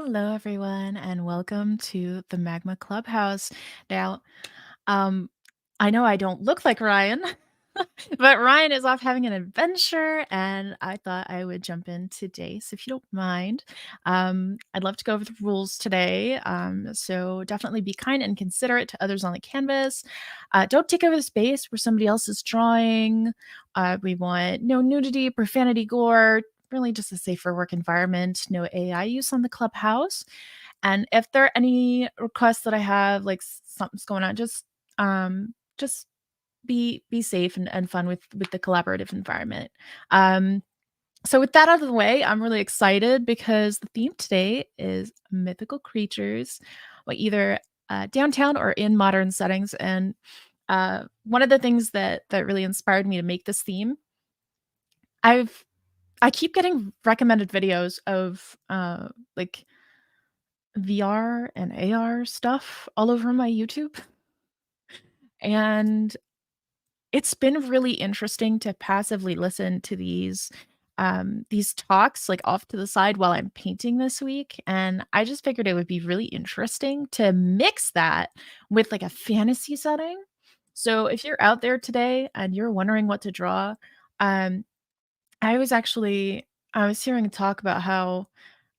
Hello, everyone, and welcome to the Magma Clubhouse. Now, um, I know I don't look like Ryan, but Ryan is off having an adventure, and I thought I would jump in today. So, if you don't mind, I'd love to go over the rules today. So, definitely be kind and considerate to others on the canvas. Don't take over the space where somebody else is drawing. We want no nudity, profanity, gore. Really, just a safer work environment. No AI use on the clubhouse. And if there are any requests that I have, like something's going on, just be safe and fun with the collaborative environment. Um, so with that out of the way, I'm really excited because the theme today is mythical creatures, well, either downtown or in modern settings. And one of the things that really inspired me to make this theme, I've I keep getting recommended videos of like VR and AR stuff all over my YouTube, and it's been really interesting to passively listen to these talks, like, off to the side while I'm painting this week, and I just figured it would be really interesting to mix that with, like, a fantasy setting. So if you're out there today and you're wondering what to draw, um, I was hearing a talk about how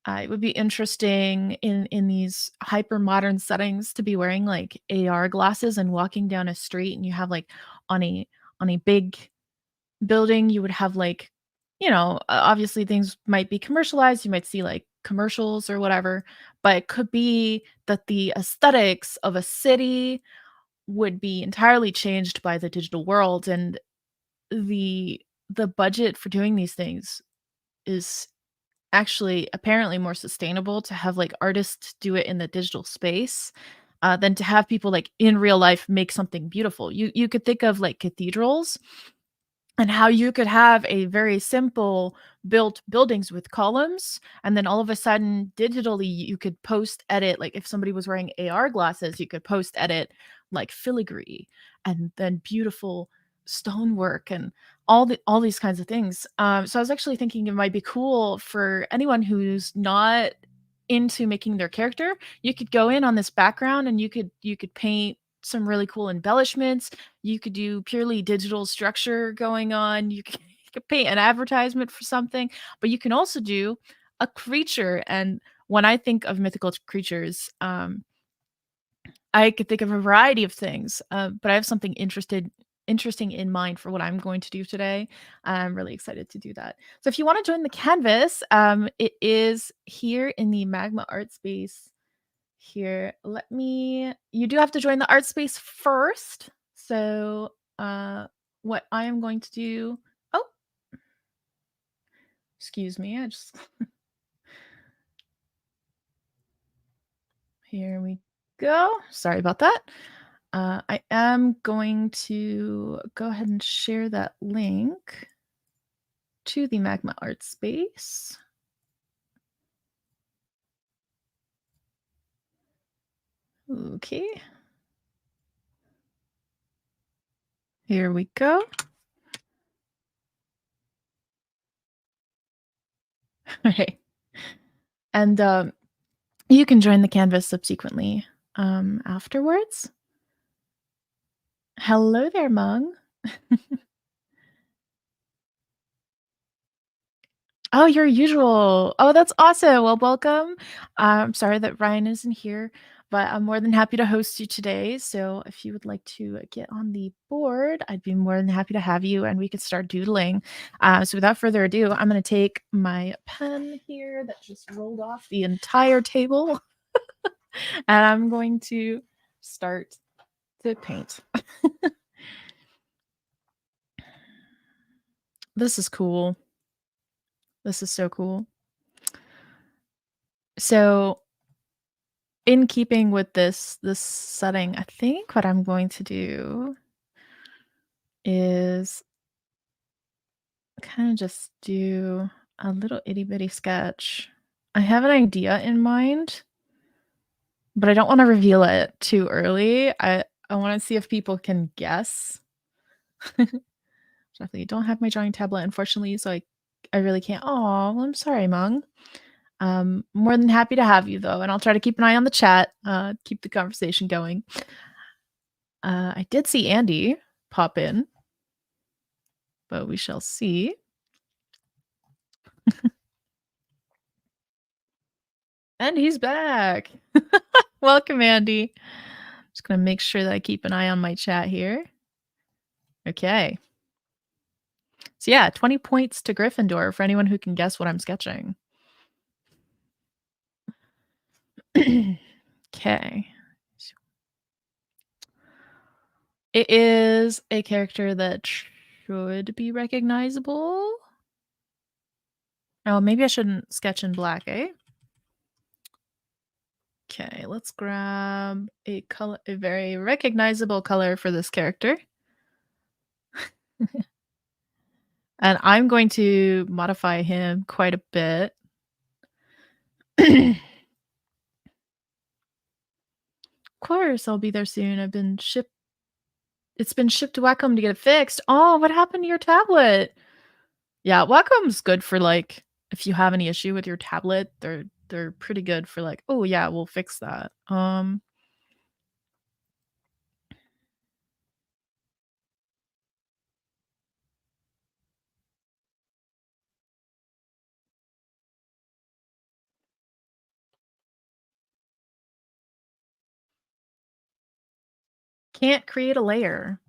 it would be interesting in these hyper modern settings to be wearing, like, AR glasses and walking down a street, and you have, like, on a on a big building, you would have, like, obviously things might be commercialized, you might see, like, commercials or whatever, but it could be that the aesthetics of a city would be entirely changed by the digital world, and the the budget for doing these things is actually apparently more sustainable to have, like, artists do it in the digital space, than to have people, like, in real life make something beautiful. You could think of, like, cathedrals and how you could have a very simple built buildings with columns, and then all of a sudden, digitally, you could post edit, like, if somebody was wearing AR glasses, you could post edit, like, filigree and then beautiful stonework and all these kinds of things. So I was actually thinking it might be cool for anyone who's not into making their character, you could go in on this background and you could paint some really cool embellishments. You could do purely digital structure going on. You could paint an advertisement for something, but you can also do a creature. And when I think of mythical creatures, I could think of a variety of things, but I have something interesting in mind for what I'm going to do today. I'm really excited to do that. So if you want to join the canvas, it is here in the Magma Art Space. Here, let me. You do have to join the art space first. So, what I am going to do. Oh, excuse me. I just. Here we go. Sorry about that. I am going to go ahead and share that link to the Magma Art Space. Okay. Here we go. Okay. And you can join the canvas subsequently afterwards. Hello there, Mung. Oh, your usual. Oh, that's awesome. Well, welcome. I'm sorry that Ryan isn't here, but I'm more than happy to host you today. So if you would like to get on the board, I'd be more than happy to have you and we could start doodling. So without further ado, I'm going to take my pen here that just rolled off the entire table and I'm going to start to paint. This is cool. This is so cool. So in keeping with this setting, I think what I'm going to do is kinda just do a little itty bitty sketch. I have an idea in mind, but I don't wanna reveal it too early. I wanna see if people can guess. Definitely don't have my drawing tablet, unfortunately, so I really can't. Oh, well, I'm sorry, Mung. More than happy to have you though, and I'll try to keep an eye on the chat, keep the conversation going. I did see Andy pop in, but we shall see. And he's back. Welcome, Andy. Just gonna make sure that I keep an eye on my chat here. Okay. So yeah, 20 points to Gryffindor for anyone who can guess what I'm sketching. Okay. It is a character that should be recognizable. Oh, maybe I shouldn't sketch in black, eh? Okay, let's grab a very recognizable color for this character. And I'm going to modify him quite a bit. Of course, I'll be there soon. It's been shipped to Wacom to get it fixed. Oh, what happened to your tablet? Yeah, Wacom's good for like if you have any issue with your tablet, they're pretty good for like, oh yeah, we'll fix that. Can't create a layer.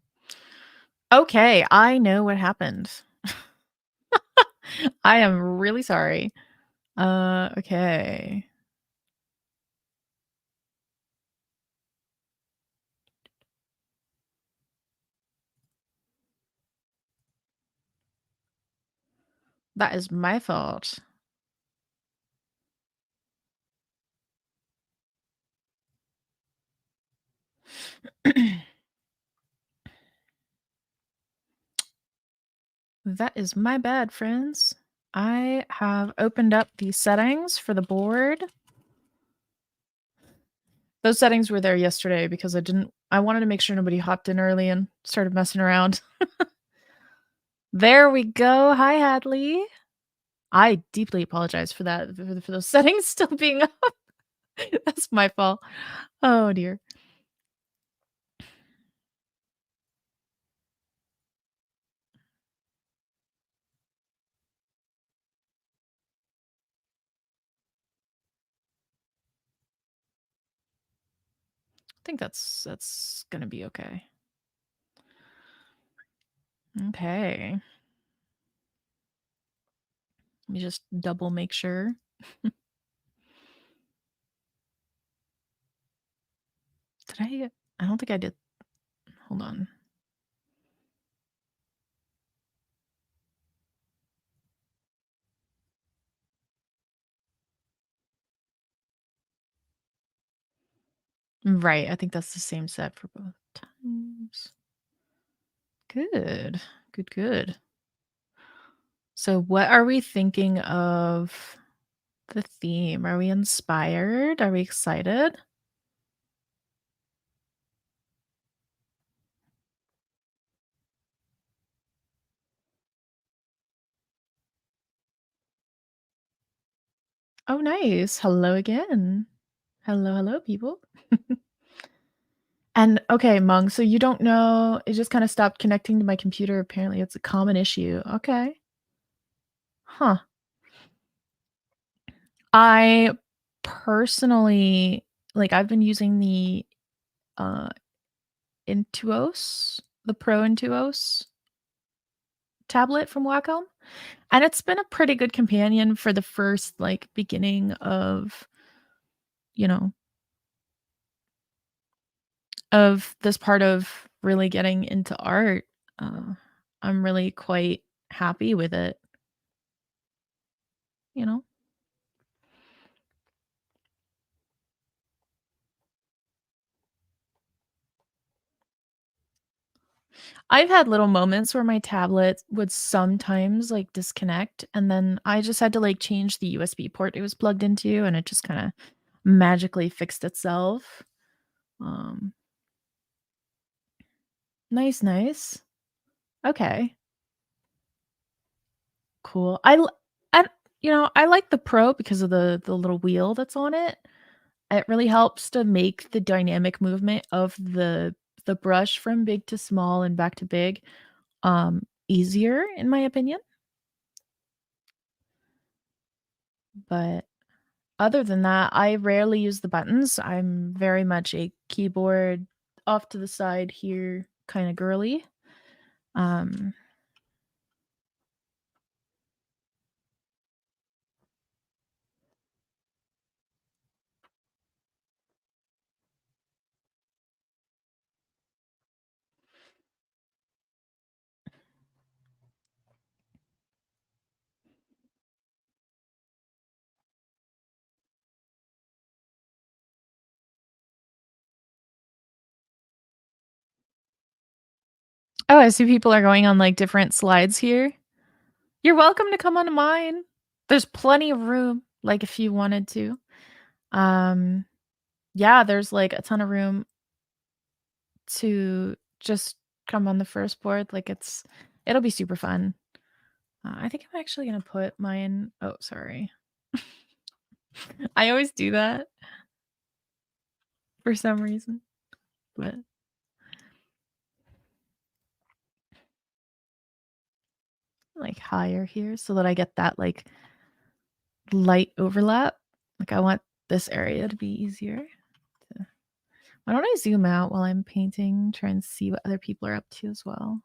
Okay, I know what happened. I am really sorry. Okay. That is my fault. That is my bad, friends. I have opened up the settings for the board. Those settings were there yesterday because I wanted to make sure nobody hopped in early and started messing around. There we go. Hi, Hadley. I deeply apologize for that, for those settings still being up. That's my fault. Oh, dear. I think that's gonna be okay. Okay. Let me just double make sure. Did I don't think I did. Hold on. Right, I think that's the same set for both times. Good. Good, good. So what are we thinking of the theme? Are we inspired? Are we excited? Oh, nice. Hello again. Hello, hello, people. And okay, Mung, so you don't know, it just kind of stopped connecting to my computer. Apparently, it's a common issue. Okay. Huh. I personally like I've been using the uh Intuos, the Pro Intuos tablet from Wacom, and it's been a pretty good companion for the first like beginning of, you know, of this part of really getting into art. Uh, I'm really quite happy with it, you know? I've had little moments where my tablet would sometimes, like, disconnect, and then I just had to, like, change the USB port it was plugged into, and it just kinda magically fixed itself. Um, nice, nice. Okay. Cool. I I like the Pro because of the little wheel that's on it. It really helps to make the dynamic movement of the brush from big to small and back to big, easier in my opinion, but other than that, I rarely use the buttons. I'm very much a keyboard off to the side here kinda girly. Um Oh, I see people are going on, like, different slides here. You're welcome to come onto mine. There's plenty of room, like, if you wanted to. Um, yeah, there's, like, a ton of room to just come on the first board, like, it'll be super fun. I think I'm actually gonna put mine oh, sorry. I always do that for some reason, but, like, higher here so that I get that, like, light overlap. Like, I want this area to be easier to why don't I zoom out while I'm painting, try and see what other people are up to as well?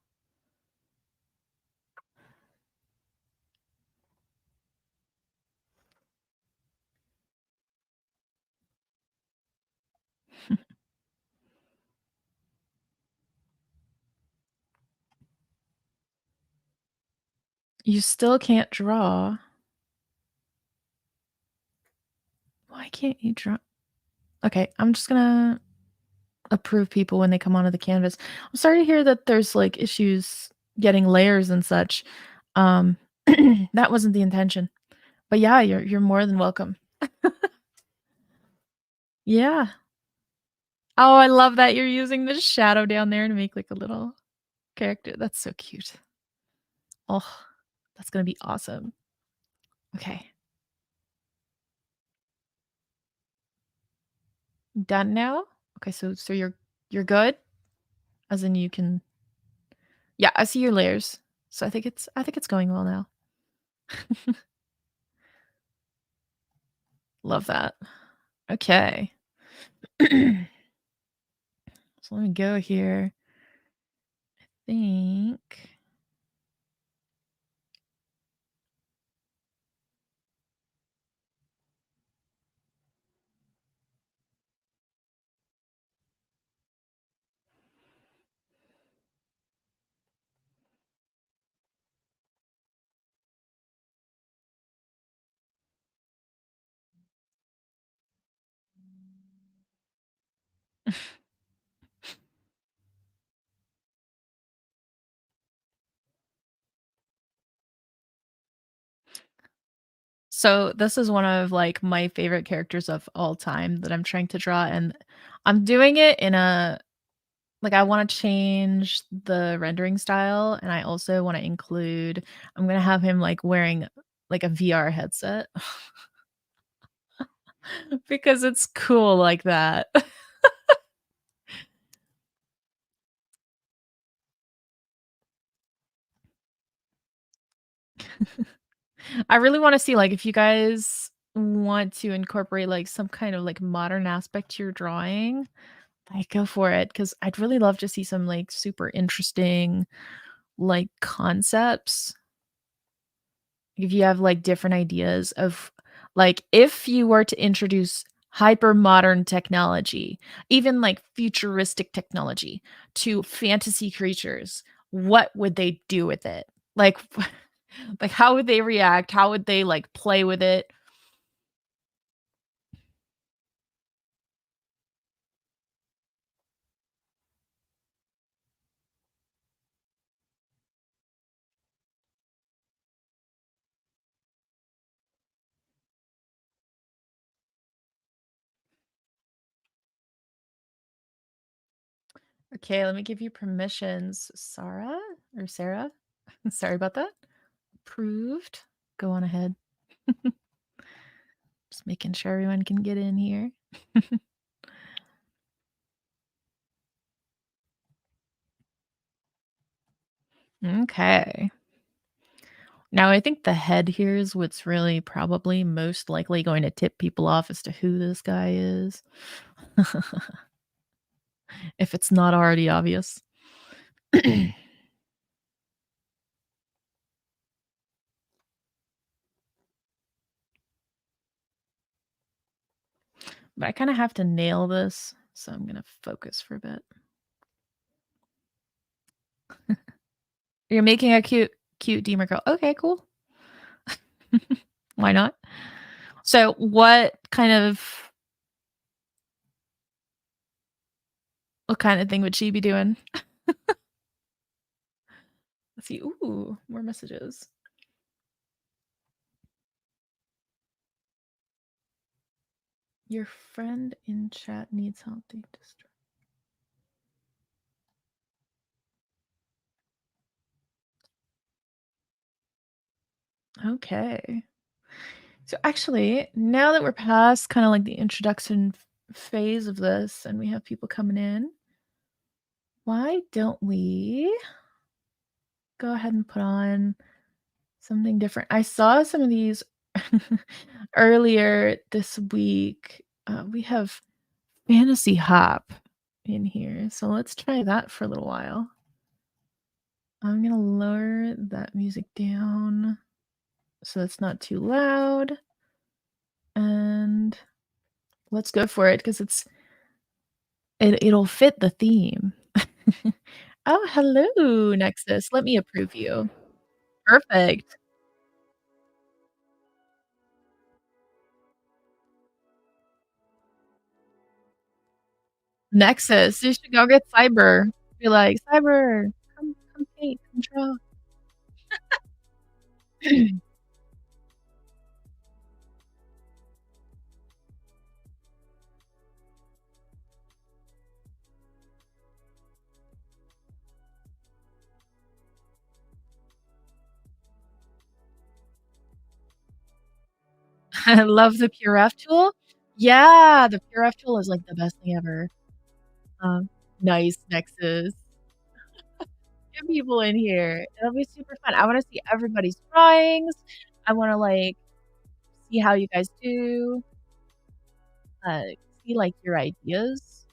You still can't draw. Why can't you draw? Okay, I'm just gonna approve people when they come onto the canvas. I'm sorry to hear that there's, like, issues getting layers and such. Um, that wasn't the intention. But yeah, you're more than welcome. Yeah. Oh, I love that you're using the shadow down there to make, like, a little character. That's so cute. Oh, that's gonna be awesome. Okay. Done now? Okay, so you're good? As in you can yeah, I see your layers. So I think it's going well now. Love that. Okay. So let me go here. Think so this is one of, like, my favorite characters of all time that I'm trying to draw, and I'm doing it in a like, I wanna change the rendering style, and I also wanna include I'm gonna have him, like, wearing, like, a VR headset because it's cool like that. I really wanna see, like, if you guys want to incorporate, like, some kind of, like, modern aspect to your drawing, like, go for it because 'cause I'd really love to see some, like, super interesting, like, concepts. If you have, like, different ideas of like, if you were to introduce hyper modern technology, even, like, futuristic technology to fantasy creatures, what would they do with it? Like, like, how would they react? How would they, like, play with it? Okay, let me give you permissions, Sarah or Sarah. Sorry about that. Approved. Go on ahead. Just making sure everyone can get in here. Okay. Now I think the head here is what's really probably most likely going to tip people off as to who this guy is, if it's not already obvious. But I kinda have to nail this, so I'm gonna focus for a bit. You're making a cute demon girl. Okay, cool. Why not? So what kind of thing would she be doing? Let's see. Ooh, more messages. Your friend in chat needs help okay. So actually, now that we're past kinda like the introduction phase of this and we have people coming in, why don't we go ahead and put on something different? I saw some of these earlier this week. We have Fantasy Hop in here, so let's try that for a little while. I'm gonna lower that music down so it's not too loud, and let's go for it because it'll fit the theme. Oh, hello, Nexus. Let me approve you. Perfect. Nexus, you should go get Cyber. Be like, "Cyber, come paint, come draw." I love the Pure F tool. Yeah, the Pure F tool is, like, the best thing ever. Um, nice, Nexus. Get people in here. It'll be super fun. I wanna see everybody's drawings. I wanna, like, see how you guys do, uh, see, like, your ideas.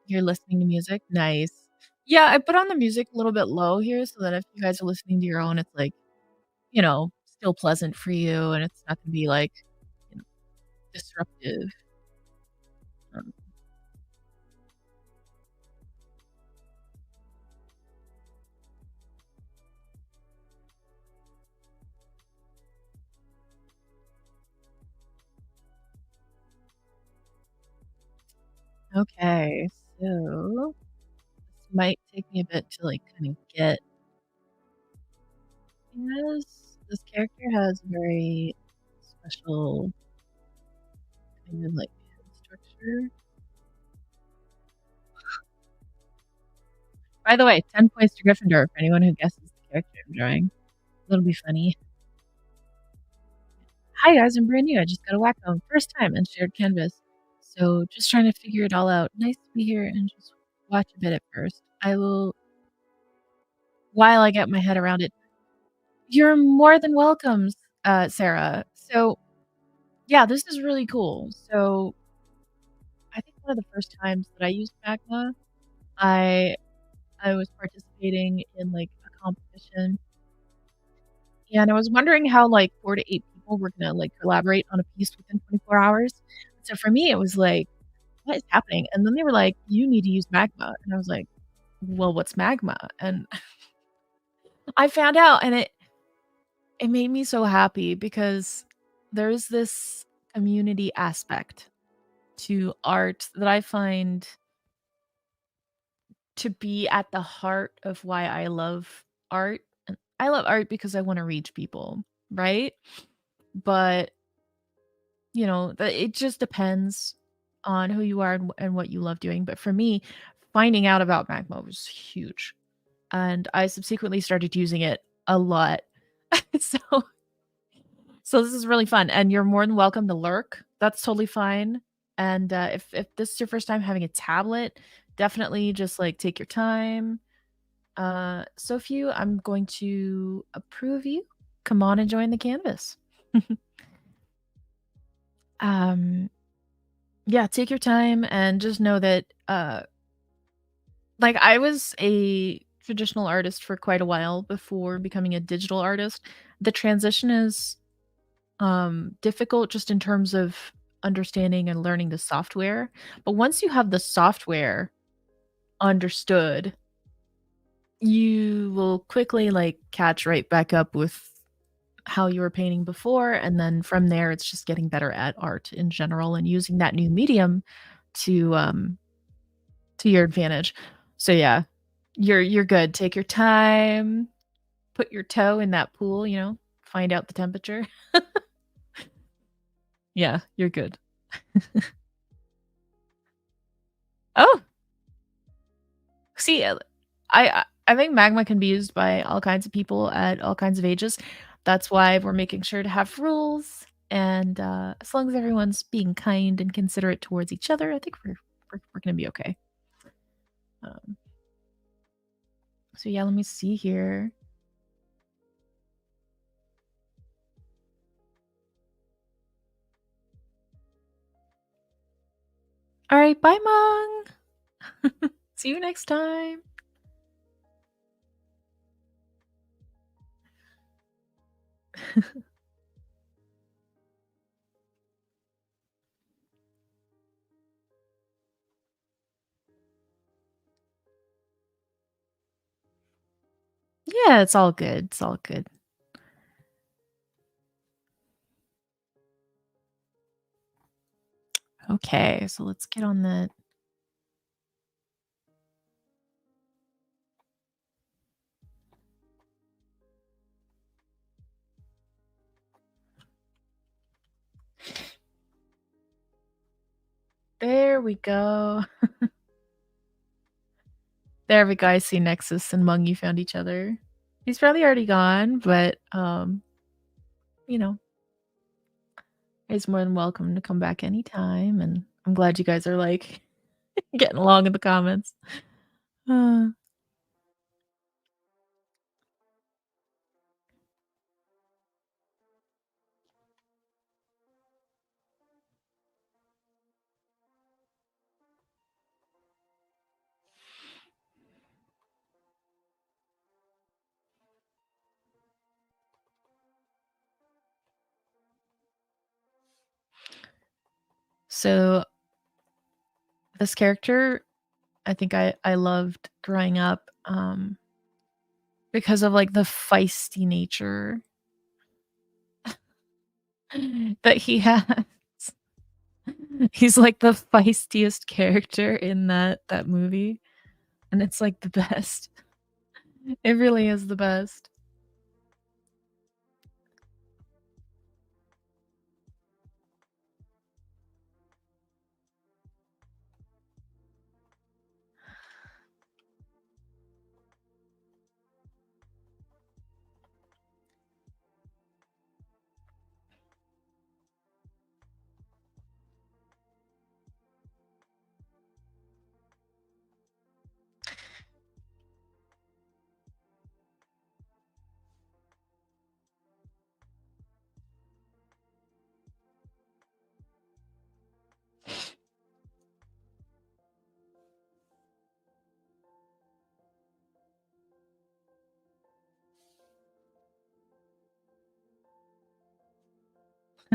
You're listening to music? Nice. Yeah, I put on the music a little bit low here so that if you guys are listening to your own, it's, like, still pleasant for you and it's not gonna be, like, you know, disruptive. Um, okay, so this might take me a bit to, like, kinda get this character has a very special kind of, like, head structure. By the way, 10 points to Gryffindor for anyone who guesses the character I'm drawing. That'll be funny. "Hi guys, I'm brand new. I just got a Wacom. First time and shared canvas. So just trying to figure it all out. Nice to be here and just watch a bit at first. I will while I get my head around it." You're more than welcome, Sarah. So, yeah, this is really cool. So, I think one of the first times that I used Magma, I I was participating in, like, a competition, and I was wondering how, like, 4 to 8 people were gonna, like, collaborate on a piece within 24 hours. So for me, it was like, "What is happening?" And then they were like, "You need to use Magma." And I was like, "Well, what's Magma?" And I found out, and it made me so happy because there's this community aspect to art that I find to be at the heart of why I love art. And I love art because I wanna reach people, right? But, it just depends on who you are and what you love doing. But for me, finding out about Magma was huge, and I subsequently started using it a lot. So so this is really fun, and you're more than welcome to lurk. That's totally fine. And, if this is your first time having a tablet, definitely just, like, take your time. So few, I'm going to approve you. Come on and join the canvas. Um, yeah, take your time and just know that, like, I was a traditional artist for quite a while before becoming a digital artist. The transition is difficult just in terms of understanding and learning the software. But once you have the software understood, you will quickly like catch right back up with how you were painting before. And then from there, it's just getting better at art in general and using that new medium to to your advantage. So yeah, you're good. Take your time, put your toe in that pool, find out the temperature. Yeah, you're good. Oh, see, I think Magma can be used by all kinds of people at all kinds of ages. That's why we're making sure to have rules, and, as long as everyone's being kind and considerate towards each other, I think we're gonna be okay. Um, so yeah, let me see here. Alright, bye, Mong. See you next time. Yeah, it's all good, it's all good. Okay, so let's get on that. There we go. There we go, I see Nexus and Mung, you found each other. He's probably already gone, but, you know, he's more than welcome to come back anytime, and I'm glad you guys are, like, getting along in the comments. Uh, so this character, I think I loved growing up, because of, like, the feisty nature that he has. He's, like, the feistiest character in that movie, and it's, like, the best. It really is the best.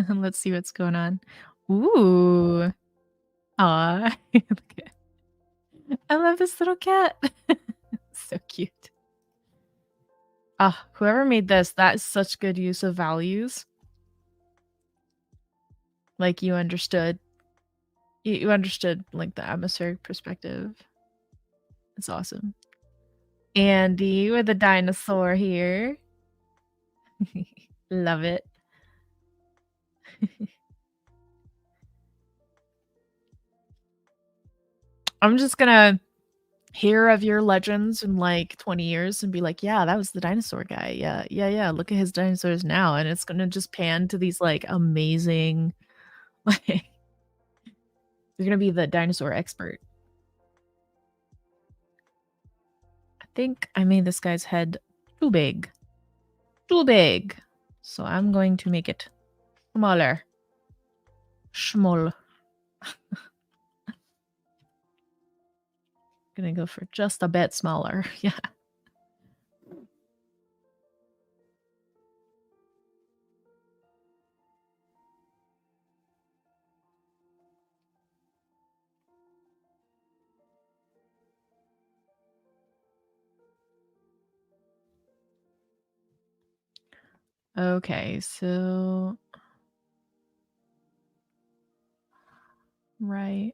Let's see what's going on. Ooh. Aw. I love this little cat. So cute. Ah, whoever made this, that is such good use of values. Like, you understood, like, the atmospheric perspective. It's awesome. Andy with the dinosaur here. Love it. I'm just gonna hear of your legends in like 20 years and be like, yeah, that was the dinosaur guy. Yeah, yeah, yeah. Look at his dinosaurs now. And it's gonna just pan to these like amazing like you're gonna be the dinosaur expert. I think I made this guy's head too big. Too big. So I'm going to make it smaller. Schmoll. Gonna go for just a bit smaller. Yeah. Okay, so right.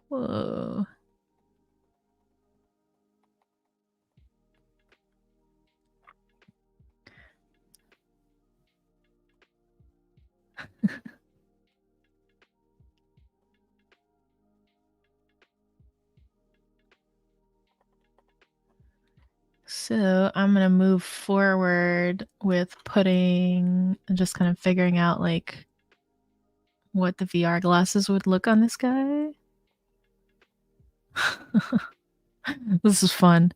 Whoa. So I'm gonna move forward with just kind of figuring out like what the VR glasses would look on this guy. This is fun.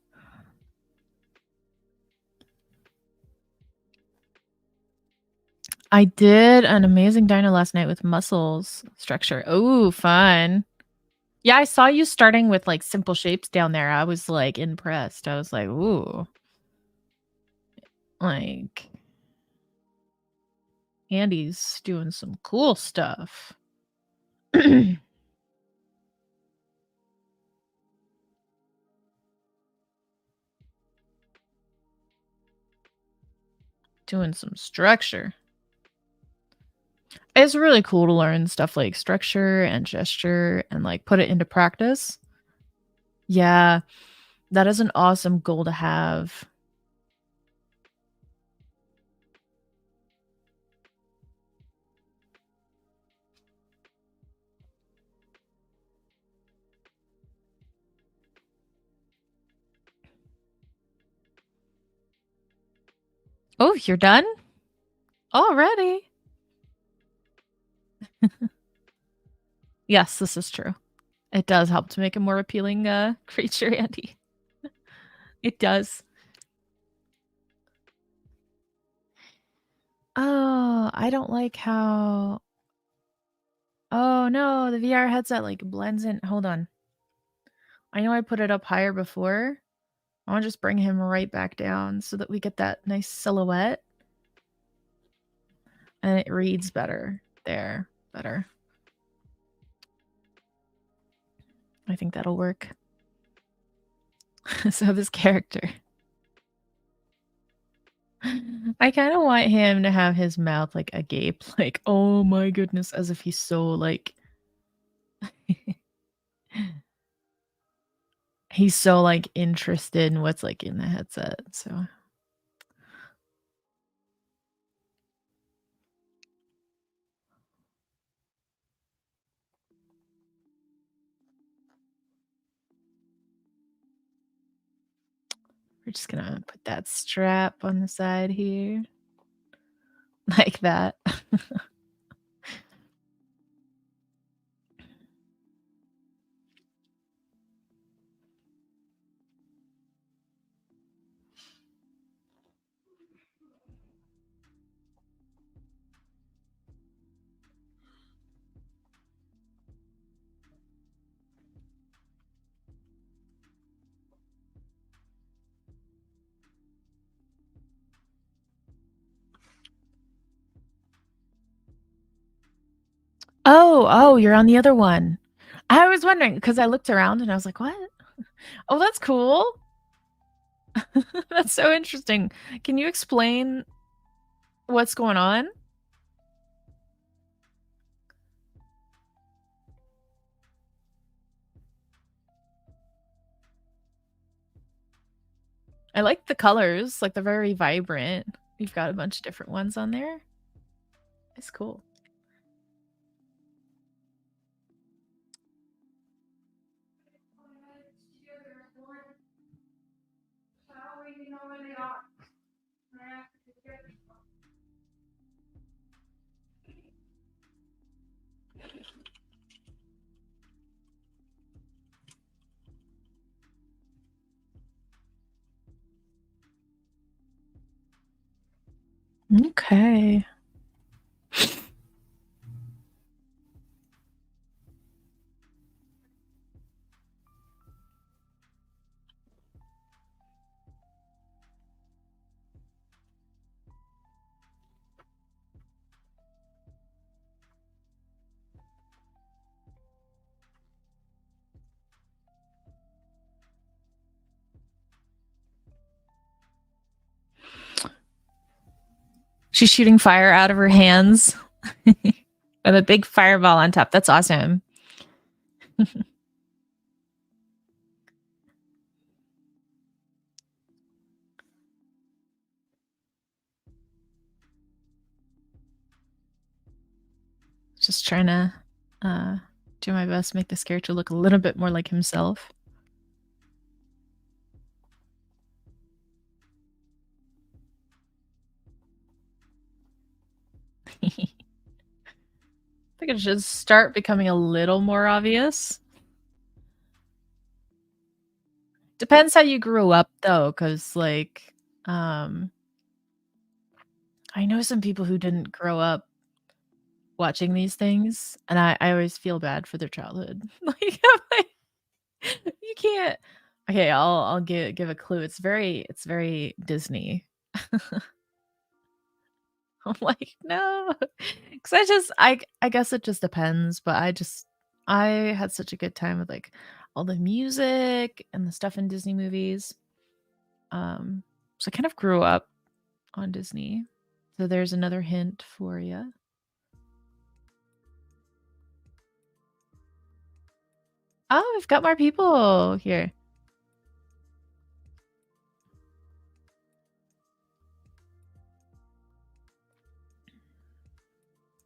I did an amazing dino last night with muscles structure. Oh, fun. Yeah, I saw you starting with like simple shapes down there. I was like impressed. I was like, ooh. Like Andy's doing some cool stuff. Doing some structure. It's really cool to learn stuff like structure and gesture and like put it into practice. Yeah, that is an awesome goal to have. Oh, you're done? Already? Yes, this is true. It does help to make a more appealing creature, Andy. It does. Oh, I don't like how... Oh no, the VR headset like blends in. Hold on. I know I put it up higher before. I want to just bring him right back down so that we get that nice silhouette. And it reads better. There. Better. I think that'll work. So this character. I kind of want him to have his mouth like agape. Like, oh my goodness. As if he's so like... he's so like interested in what's like in the headset. So... we're just gonna put that strap on the side here. Like that. Oh, you're on the other one. I was wondering because I looked around and I was like, what? Oh, that's cool. That's so interesting. Can you explain what's going on? I like the colors, like, they're very vibrant. You've got a bunch of different ones on there. It's cool. Okay. She's shooting fire out of her hands with a big fireball on top. That's awesome. Just trying to do my best to make this character look a little bit more like himself. I think it should start becoming a little more obvious. Depends how you grew up though, because like I know some people who didn't grow up watching these things, and I always feel bad for their childhood. Like, I'm like, you can't. Okay, I'll give a clue. It's very Disney. I'm like, no, because I guess it just depends, but I had such a good time with like all the music and the stuff in Disney movies. So I kind of grew up on Disney. So there's another hint for you. Oh, we've got more people here.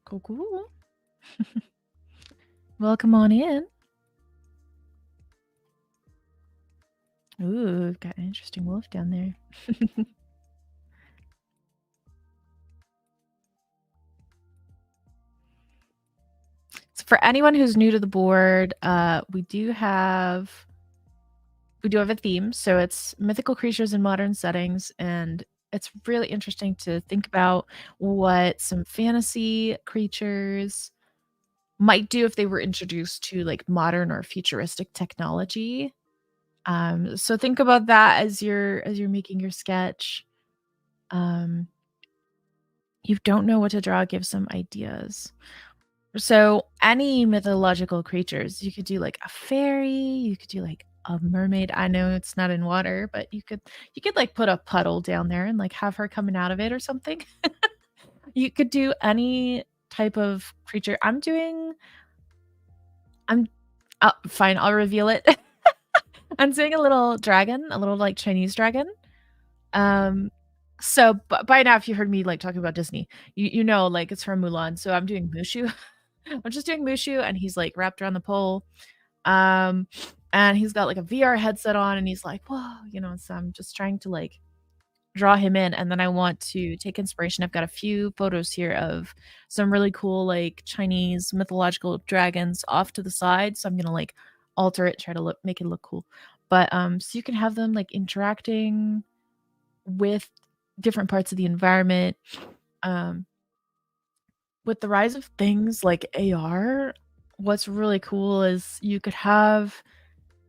Cool, cool. Welcome on in. Ooh, we've got an interesting wolf down there. So for anyone who's new to the board, we do have a theme. So it's mythical creatures in modern settings, and it's really interesting to think about what some fantasy creatures might do if they were introduced to like modern or futuristic technology. So think about that as you're making your sketch. Um, you don't know what to draw, give some ideas. So any mythological creatures, you could do like a fairy, you could do like a mermaid. I know it's not in water, but you could like put a puddle down there and like have her coming out of it or something. You could do any type of creature. I'm fine, I'll reveal it. I'm doing a little dragon, a little like Chinese dragon. Um so by now if you heard me like talking about Disney, you know like it's from Mulan. So I'm doing Mushu. I'm just doing Mushu and he's like wrapped around the pole. Um, and he's got like a VR headset on and he's like, whoa, so I'm just trying to like draw him in. And then I want to take inspiration. I've got a few photos here of some really cool like Chinese mythological dragons off to the side. So I'm gonna like alter it, try to make it look cool. But so you can have them like interacting with different parts of the environment. Um, with the rise of things like AR, what's really cool is you could have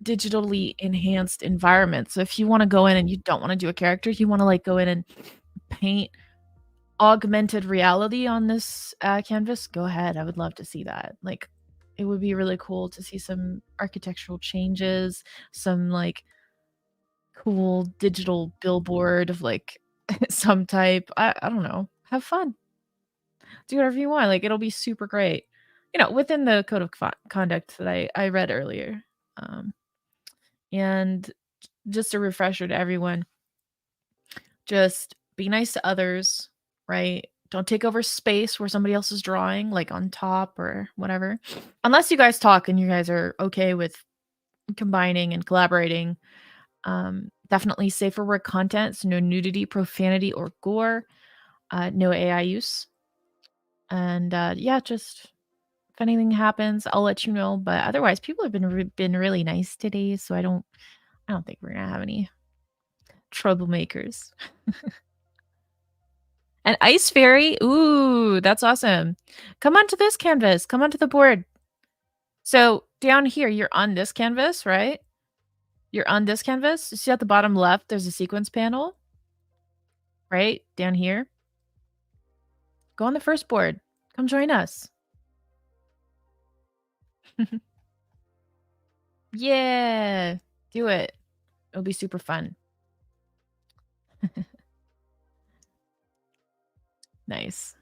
digitally enhanced environments. So if you wanna go in and you don't wanna do a character, you wanna, like, go in and paint augmented reality on this, canvas, go ahead, I would love to see that. Like, it would be really cool to see some architectural changes, some, like, cool digital billboard of, like, some type. I don't know. Have fun. Do whatever you want, like, it'll be super great. Within the code of conduct that I read earlier. Um, and just a refresher to everyone, Just be nice to others, right? Don't take over space where somebody else is drawing, like on top or whatever. Unless you guys talk and you guys are okay with combining and collaborating. Definitely safer work content, so no nudity, profanity, or gore. No AI use. And yeah, just if anything happens, I'll let you know. But otherwise, people have been really nice today, so I don't think we're gonna have any troublemakers. An ice fairy, ooh, that's awesome. Come onto this canvas. Come onto the board. So down here, you're on this canvas, right? You're on this canvas. You see at the bottom left, there's a sequence panel, right? Down here. Go on the first board. Come join us. Yeah. Do it. It'll be super fun. Nice.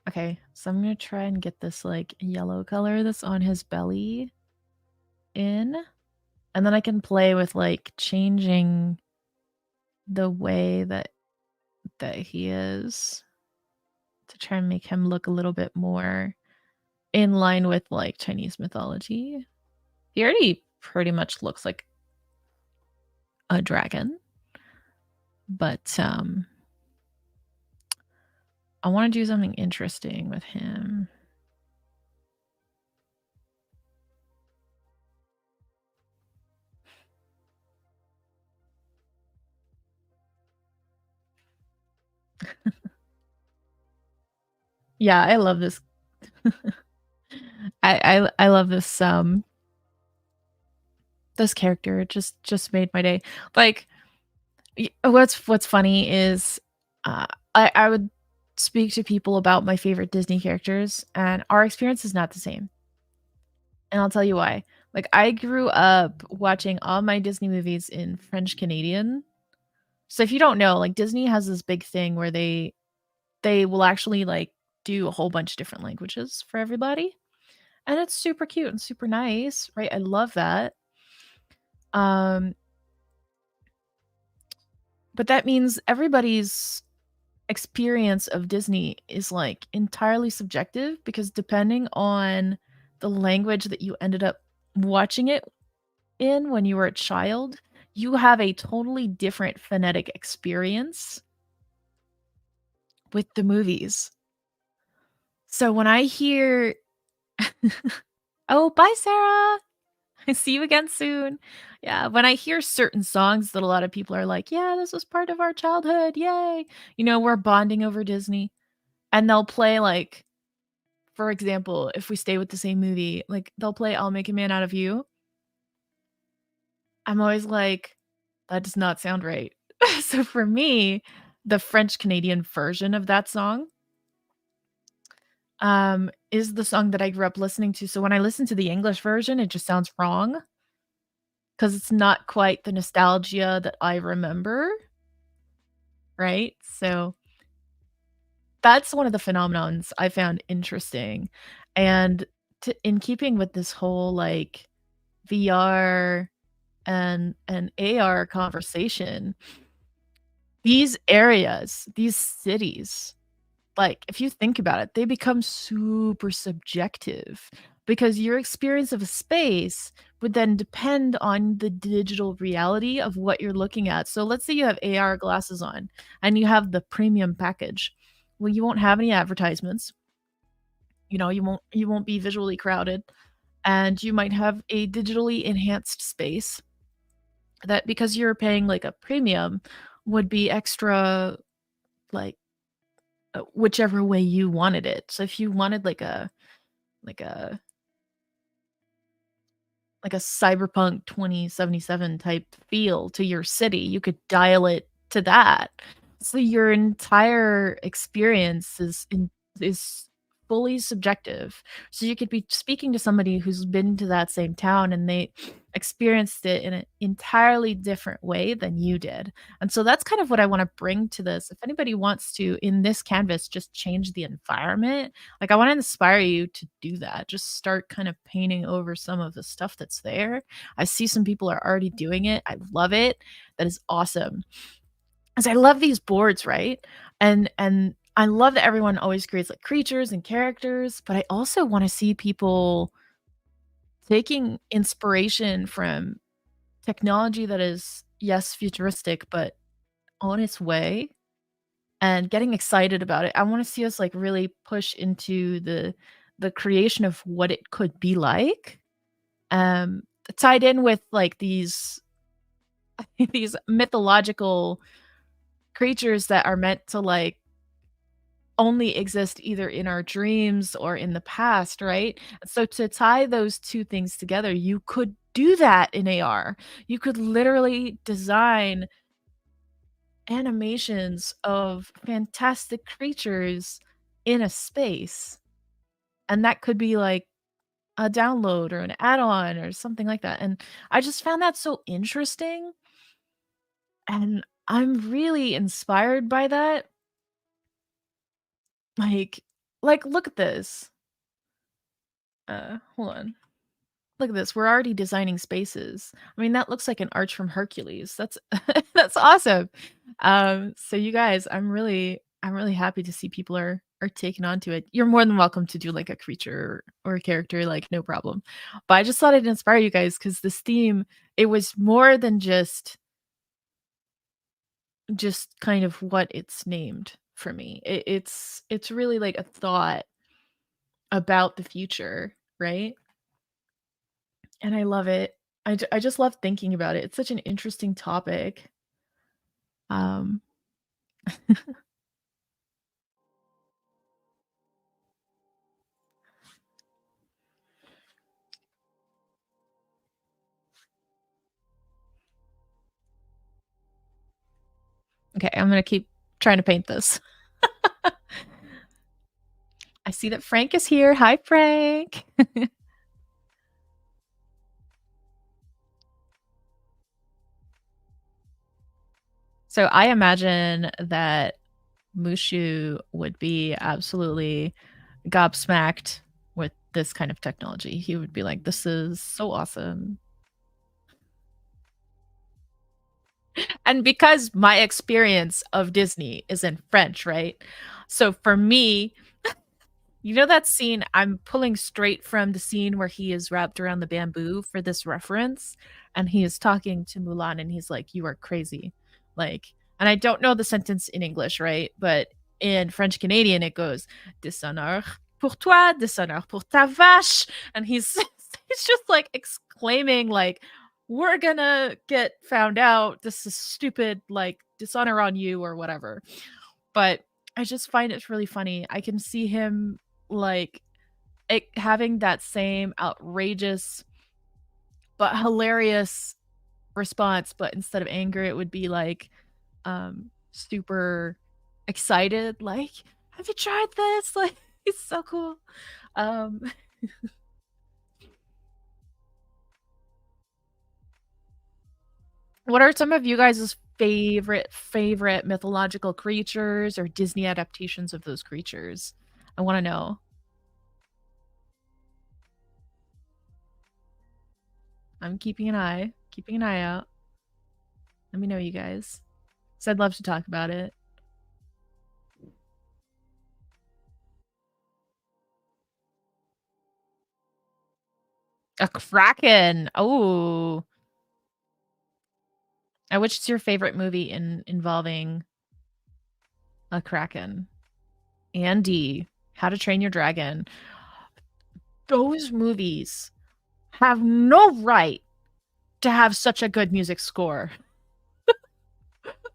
Okay, so I'm gonna try and get this like yellow color that's on his belly in. And then I can play with like changing the way that he is to try and make him look a little bit more in line with like Chinese mythology. He already pretty much looks like a dragon, but I want to do something interesting with him. Yeah, I love this. I love this character. It just made my day. Like what's funny is I would speak to people about my favorite Disney characters and our experience is not the same. And I'll tell you why. Like I grew up watching all my Disney movies in French Canadian. So if you don't know, like Disney has this big thing where they will actually like do a whole bunch of different languages for everybody. And it's super cute and super nice, right? I love that. Um but that means everybody's experience of Disney is like entirely subjective because depending on the language that you ended up watching it in when you were a child, you have a totally different phonetic experience with the movies. So when I hear, oh, bye, Sarah. I see you again soon. Yeah, when I hear certain songs that a lot of people are like, yeah, this was part of our childhood. Yay. We're bonding over Disney. And they'll play like, for example, if we stay with the same movie, like they'll play I'll Make a Man Out of You. I'm always like, that does not sound right. So for me, the French Canadian version of that song is the song that I grew up listening to. So when I listen to the English version, it just sounds wrong because it's not quite the nostalgia that I remember, right? So that's one of the phenomenons I found interesting. And in keeping with this whole like VR and AR conversation, these areas, these cities, like, if you think about it, they become super subjective because your experience of a space would then depend on the digital reality of what you're looking at. So let's say you have AR glasses on and you have the premium package. Well, you won't have any advertisements. You won't be visually crowded, and you might have a digitally enhanced space that because you're paying like a premium would be extra like whichever way you wanted it. So if you wanted like a like a cyberpunk 2077 type feel to your city, you could dial it to that. So your entire experience is fully subjective. So you could be speaking to somebody who's been to that same town and they experienced it in an entirely different way than you did. And so that's kind of what I want to bring to this. If anybody wants to in this canvas just change the environment, like I want to inspire you to do that. Just start kind of painting over some of the stuff that's there. I see some people are already doing it. I love it. That is awesome. As I love these boards, right? And I love that everyone always creates, like, creatures and characters, but I also wanna see people taking inspiration from technology that is, yes, futuristic, but on its way and getting excited about it. I wanna see us, like, really push into the creation of what it could be like, um, tied in with, like, these these mythological creatures that are meant to, like, only exist either in our dreams or in the past, right? So to tie those 2 things together, you could do that in AR. You could literally design animations of fantastic creatures in a space, and that could be like a download or an add-on or something like that, and I just found that so interesting, and I'm really inspired by that. Like look at this. Hold on. Look at this, we're already designing spaces. I mean, that looks like an arch from Hercules. That's that's awesome. So you guys, I'm really happy to see people are taking on to it. You're more than welcome to do like a creature or a character, like no problem. But I just thought I'd inspire you guys because this theme, it was more than just kind of what it's named for me. It's really like a thought about the future, right? And I love it. I just love thinking about it. It's such an interesting topic. Um, okay, I'm gonna keep trying to paint this. I see that Frank is here. Hi, Frank. So I imagine that Mushu would be absolutely gobsmacked with this kind of technology. He would be like, "This is so awesome." And because my experience of Disney is in French, right? So for me, you know that scene I'm pulling straight from the scene where he is wrapped around the bamboo for this reference, and he is talking to Mulan, and he's like, "You are crazy." Like, and I don't know the sentence in English, right? But in French Canadian, it goes, "Dishonneur pour toi, dishonneur pour ta vache," and he's he's just, like, exclaiming, like, "We're gonna get found out. This is stupid, like, dishonor on you," or whatever. But I just find it really funny. I can see him, like, having that same outrageous but hilarious response, but instead of anger, it would be, like, super excited, like, "Have you tried this?" Like, it's so cool. Um, what are some of you guys' favorite mythological creatures or Disney adaptations of those creatures? I wanna know. I'm keeping an eye out. Let me know, you guys, 'cause I'd love to talk about it. A kraken. Oh, which is your favorite movie involving a kraken? Andy, How to Train Your Dragon. Those movies have no right to have such a good music score.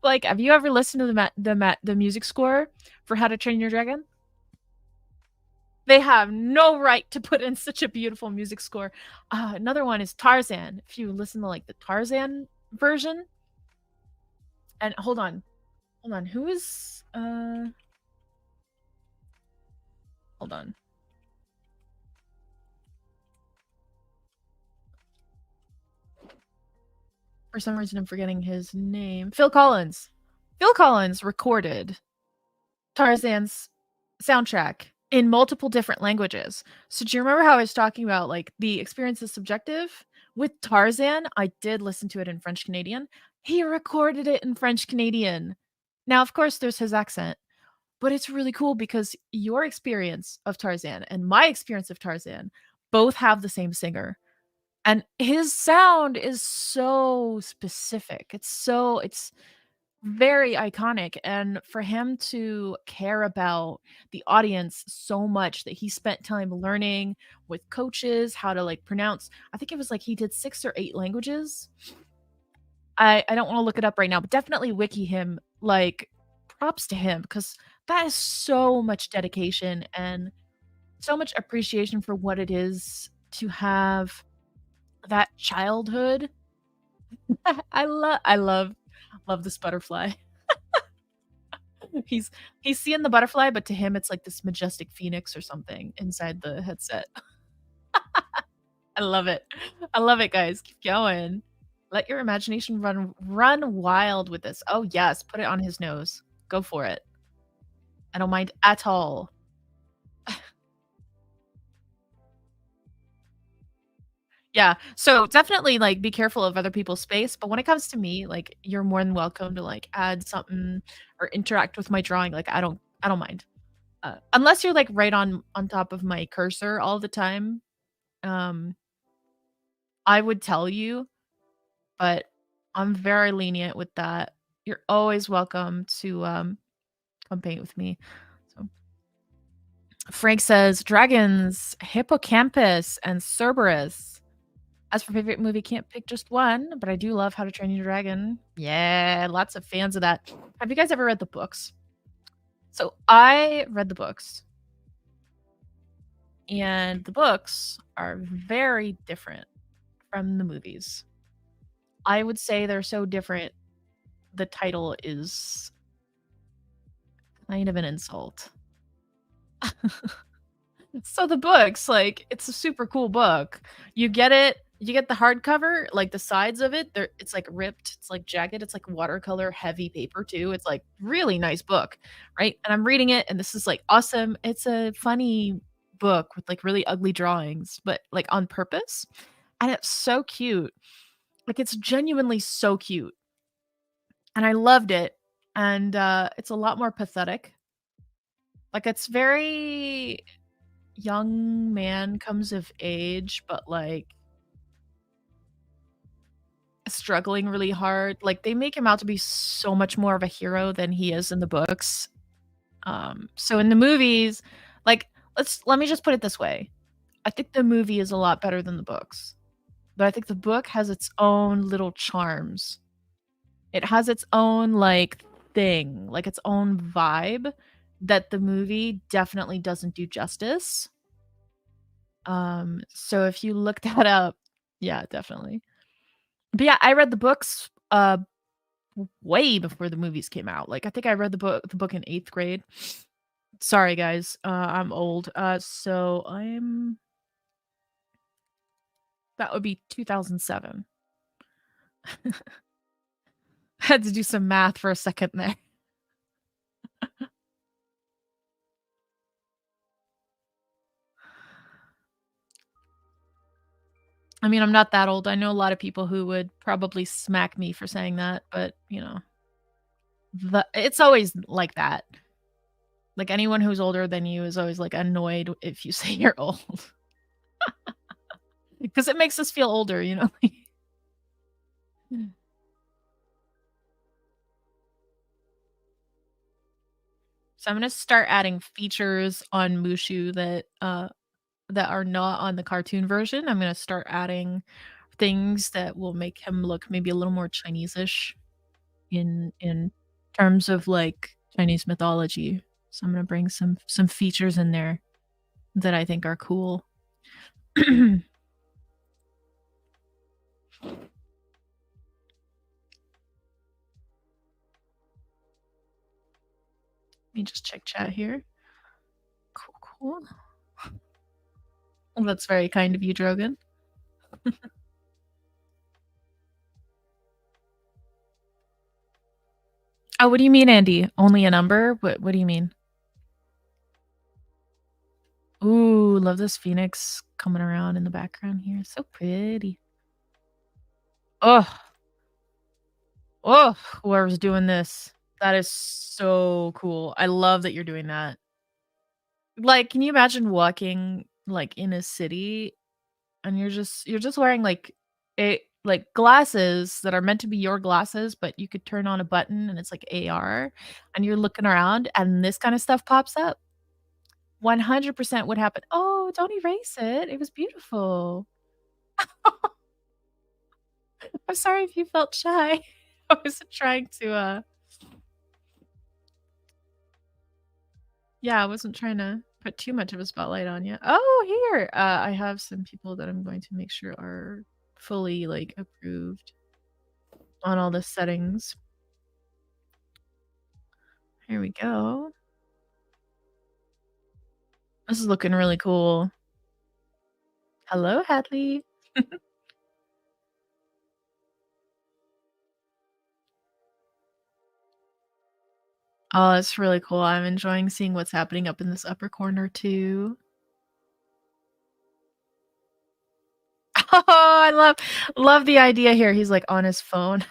Like, have you ever listened to the music score for How to Train Your Dragon? They have no right to put in such a beautiful music score. Another one is Tarzan. If you listen to, like, the Tarzan version and hold on, who is, hold on. For some reason, I'm forgetting his name. Phil Collins. Phil Collins recorded Tarzan's soundtrack in multiple different languages. So do you remember how I was talking about, like, the experience is subjective? With Tarzan, I did listen to it in French Canadian. He recorded it in French Canadian. Now, of course, there's his accent, but it's really cool because your experience of Tarzan and my experience of Tarzan both have the same singer, and his sound is so specific. It's very iconic, and for him to care about the audience so much that he spent time learning with coaches how to, like, pronounce I think it was, like, he did 6 or 8 languages. I don't wanna look it up right now, but definitely wiki him, like, props to him because that is so much dedication and so much appreciation for what it is to have that childhood. I love this butterfly. He's he's seeing the butterfly, but to him, it's like this majestic phoenix or something inside the headset. I love it. I love it, guys. Keep going. Let your imagination run wild with this. Oh, yes, put it on his nose. Go for it. I don't mind at all. Yeah, so definitely, like, be careful of other people's space, but when it comes to me, like, you're more than welcome to, like, add something or interact with my drawing, like, I don't mind. Unless you're, like, right on top of my cursor all the time, um, I would tell you, but I'm very lenient with that. You're always welcome to, come paint with me. So Frank says, "Dragons, Hippocampus, and Cerberus." As for favorite movie, can't pick just one, but I do love How to Train Your Dragon. Yeah, lots of fans of that. Have you guys ever read the books? So I read the books, and the books are very different from the movies. I would say they're so different, the title is kind of an insult. So the books, like, it's a super cool book. You get the hardcover, like, the sides of it, it's, like, ripped, it's, like, jagged, it's, like, watercolor heavy paper too, it's, like, really nice book, right? And I'm reading it, and this is, like, awesome. It's a funny book with, like, really ugly drawings, but, like, on purpose, and it's so cute. Like, it's genuinely so cute, and I loved it, and, it's a lot more pathetic. Like, it's very young man comes of age, but, like, struggling really hard. Like, they make him out to be so much more of a hero than he is in the books. So in the movies, like, let me just put it this way. I think the movie is a lot better than the books, but I think the book has its own little charms. It has its own, like, thing, like, its own vibe that the movie definitely doesn't do justice. So if you look that up yeah, definitely. But yeah, I read the books, way before the movies came out. Like, I think I read the book in 8th grade. Sorry, guys, I'm old. So I'm that would be 2007. Had to do some math for a second there. I mean, I'm not that old. I know a lot of people who would probably smack me for saying that, but, it's always like that. Like, anyone who's older than you is always, like, annoyed if you say you're old because it makes us feel older, you know? So I'm gonna start adding features on Mushu that are not on the cartoon version. I'm gonna start adding things that will make him look maybe a little more Chinese-ish in terms of, like, Chinese mythology. So I'm gonna bring some features in there that I think are cool. Let me just check chat here. Cool, cool. Well, that's very kind of you, Drogan. Oh, what do you mean, Andy? Only a number? What do you mean? Ooh, love this phoenix coming around in the background here. So pretty. Oh, oh, whoever's doing this. That is so cool. I love that you're doing that. Like, can you imagine walking, like, in a city and you're just wearing, like, glasses that are meant to be your glasses, but you could turn on a button and it's like AR, and you're looking around and this kinda stuff pops up? 100% would happen. "Oh, don't erase it. It was beautiful." I'm sorry if you felt shy. I wasn't trying to, yeah, I wasn't trying to put too much of a spotlight on you. Oh, here, I have some people that I'm going to make sure are fully, like, approved on all the settings. Here we go. This is looking really cool. Hello, Hadley. Oh, that's really cool. I'm enjoying seeing what's happening up in this upper corner too. Oh, I love the idea here. He's, like, on his phone.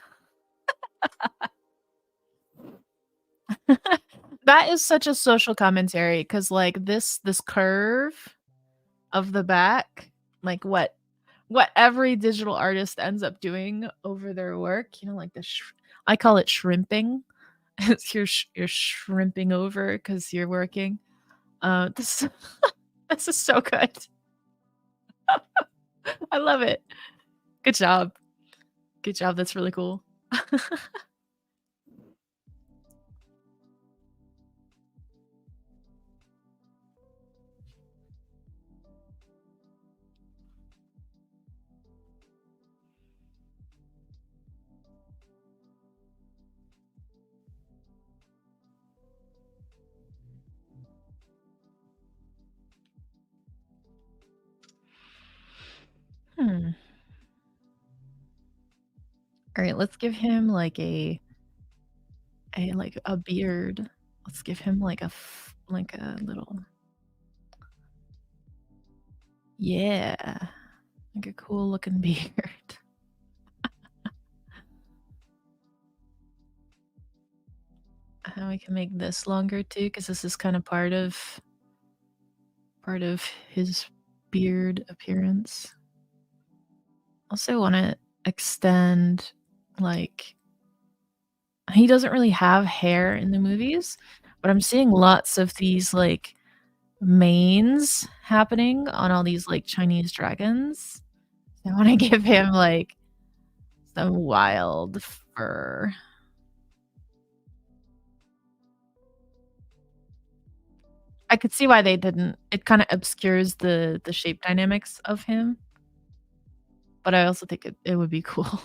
That is such a social commentary because, like, this curve of the back, like, what every digital artist ends up doing over their work, like, the I call it shrimping. It's you're shrimping over because 'cause you're working. This this is so good. I love it. Good job. Good job, that's really cool. Hmm. Alright, let's give him, like, a beard. Let's give him, like, a little yeah, like a cool looking beard. And we can make this longer too, because this is kinda part of his beard appearance. Also wanna extend, like he doesn't really have hair in the movies, but I'm seeing lots of these, like, manes happening on all these, like, Chinese dragons. I wanna give him, like, some wild fur. I could see why they didn't. It kinda obscures the shape dynamics of him, but I also think it would be cool.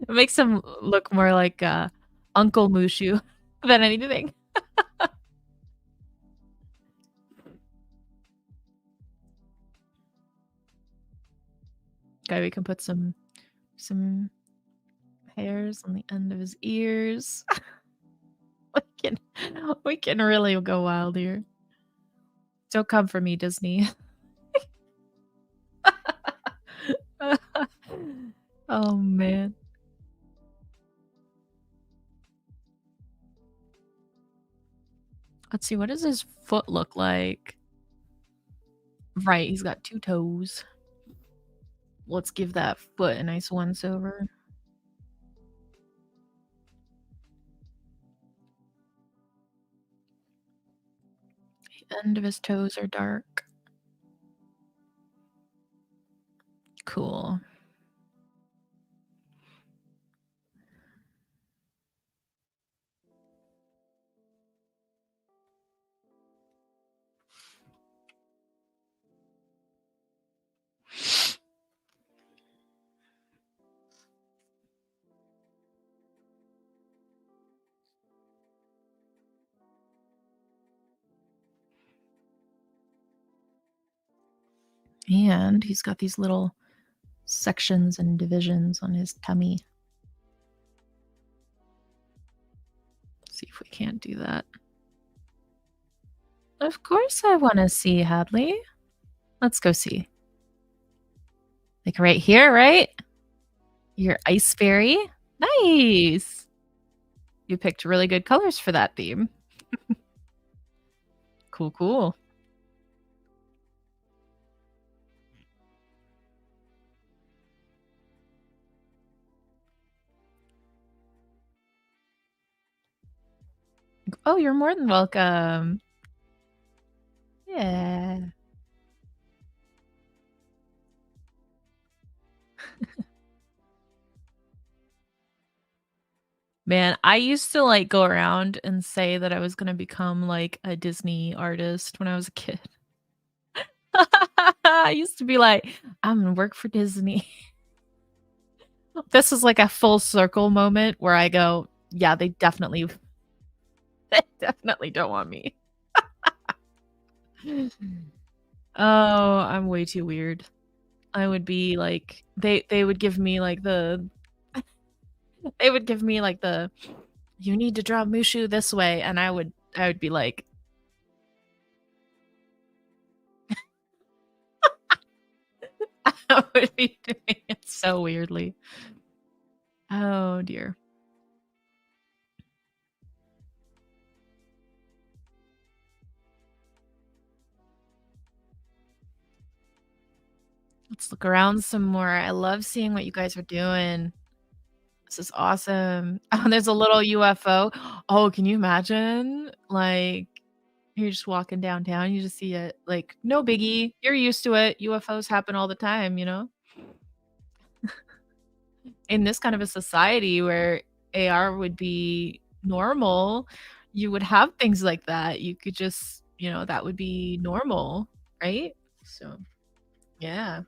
It makes him look more like, Uncle Mushu than anything. Okay, we can put some hairs on the end of his ears. We can we can really go wild here. Don't come for me, Disney. Oh, man. Let's see, what does his foot look like? Right, he's got 2 toes. Let's give that foot a nice once over. The end of his toes are dark. Cool. And he's got these little sections and divisions on his tummy. See if we can't do that. Of course I wanna see Hadley. Let's go see. Like right here, right? Your ice fairy. Nice. You picked really good colors for that theme. Cool, cool. Oh, you're more than welcome. Yeah. Man, I used to, like, go around and say that I was gonna become, like, a Disney artist when I was a kid. I used to be like, "I'm gonna work for Disney." This is like a full circle moment where I go, "Yeah, they definitely they definitely don't want me." Oh, I'm way too weird. I would be like they would give me, like, they would give me, like, "You need to draw Mushu this way," and I would be like, I would be doing it so weirdly. Oh, dear. Let's look around some more. I love seeing what you guys are doing. This is awesome. Oh, there's a little UFO. Oh, can you imagine? Like, you're just walking downtown, you just see it. Like, no biggie. You're used to it. UFOs happen all the time, you know? In this kind of a society where AR would be normal, you would have things like that. You could just, that would be normal, right? So, yeah.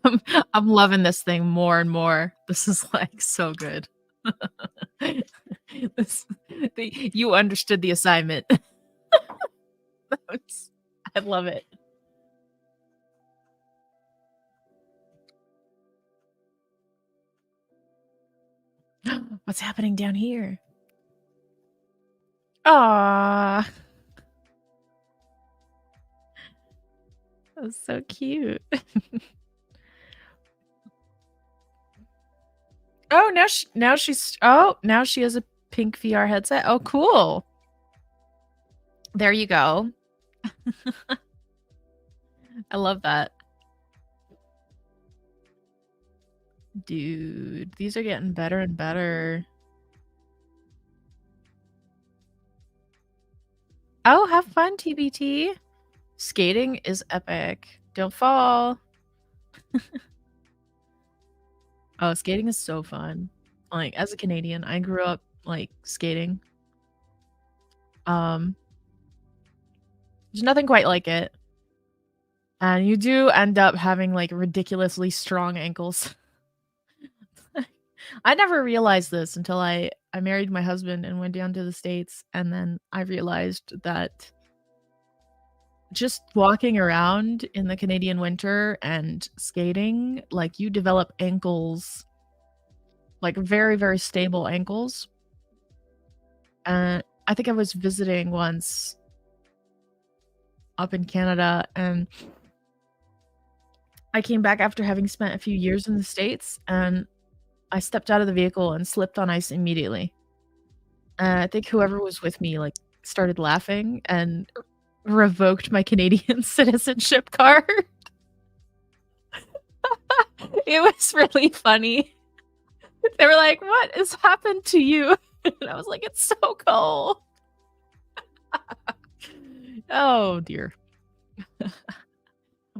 I'm I'm loving this thing more and more. This is, like, so good. This you understood the assignment. It's I love it. What's happening down here? Aw, that's so cute. Oh, now she has a pink VR headset. Oh, cool. There you go. I love that. Dude, these are getting better and better. Oh, have fun, TBT. Skating is epic. Don't fall. Oh, skating is so fun. Like, as a Canadian, I grew up, like, skating. Um, there's nothing quite like it. And you do end up having, like, ridiculously strong ankles. I never realized this until I married my husband and went down to the States, and then I realized that just walking around in the Canadian winter and skating, like, you develop ankles, like, very, very stable ankles. I think I was visiting once up in Canada, and I came back after having spent a few years in the States, and I stepped out of the vehicle and slipped on ice immediately. I think whoever was with me, like, started laughing and revoked my Canadian citizenship card. It was really funny. They were like, "What has happened to you?" And I was like, "It's so cold." Oh, dear.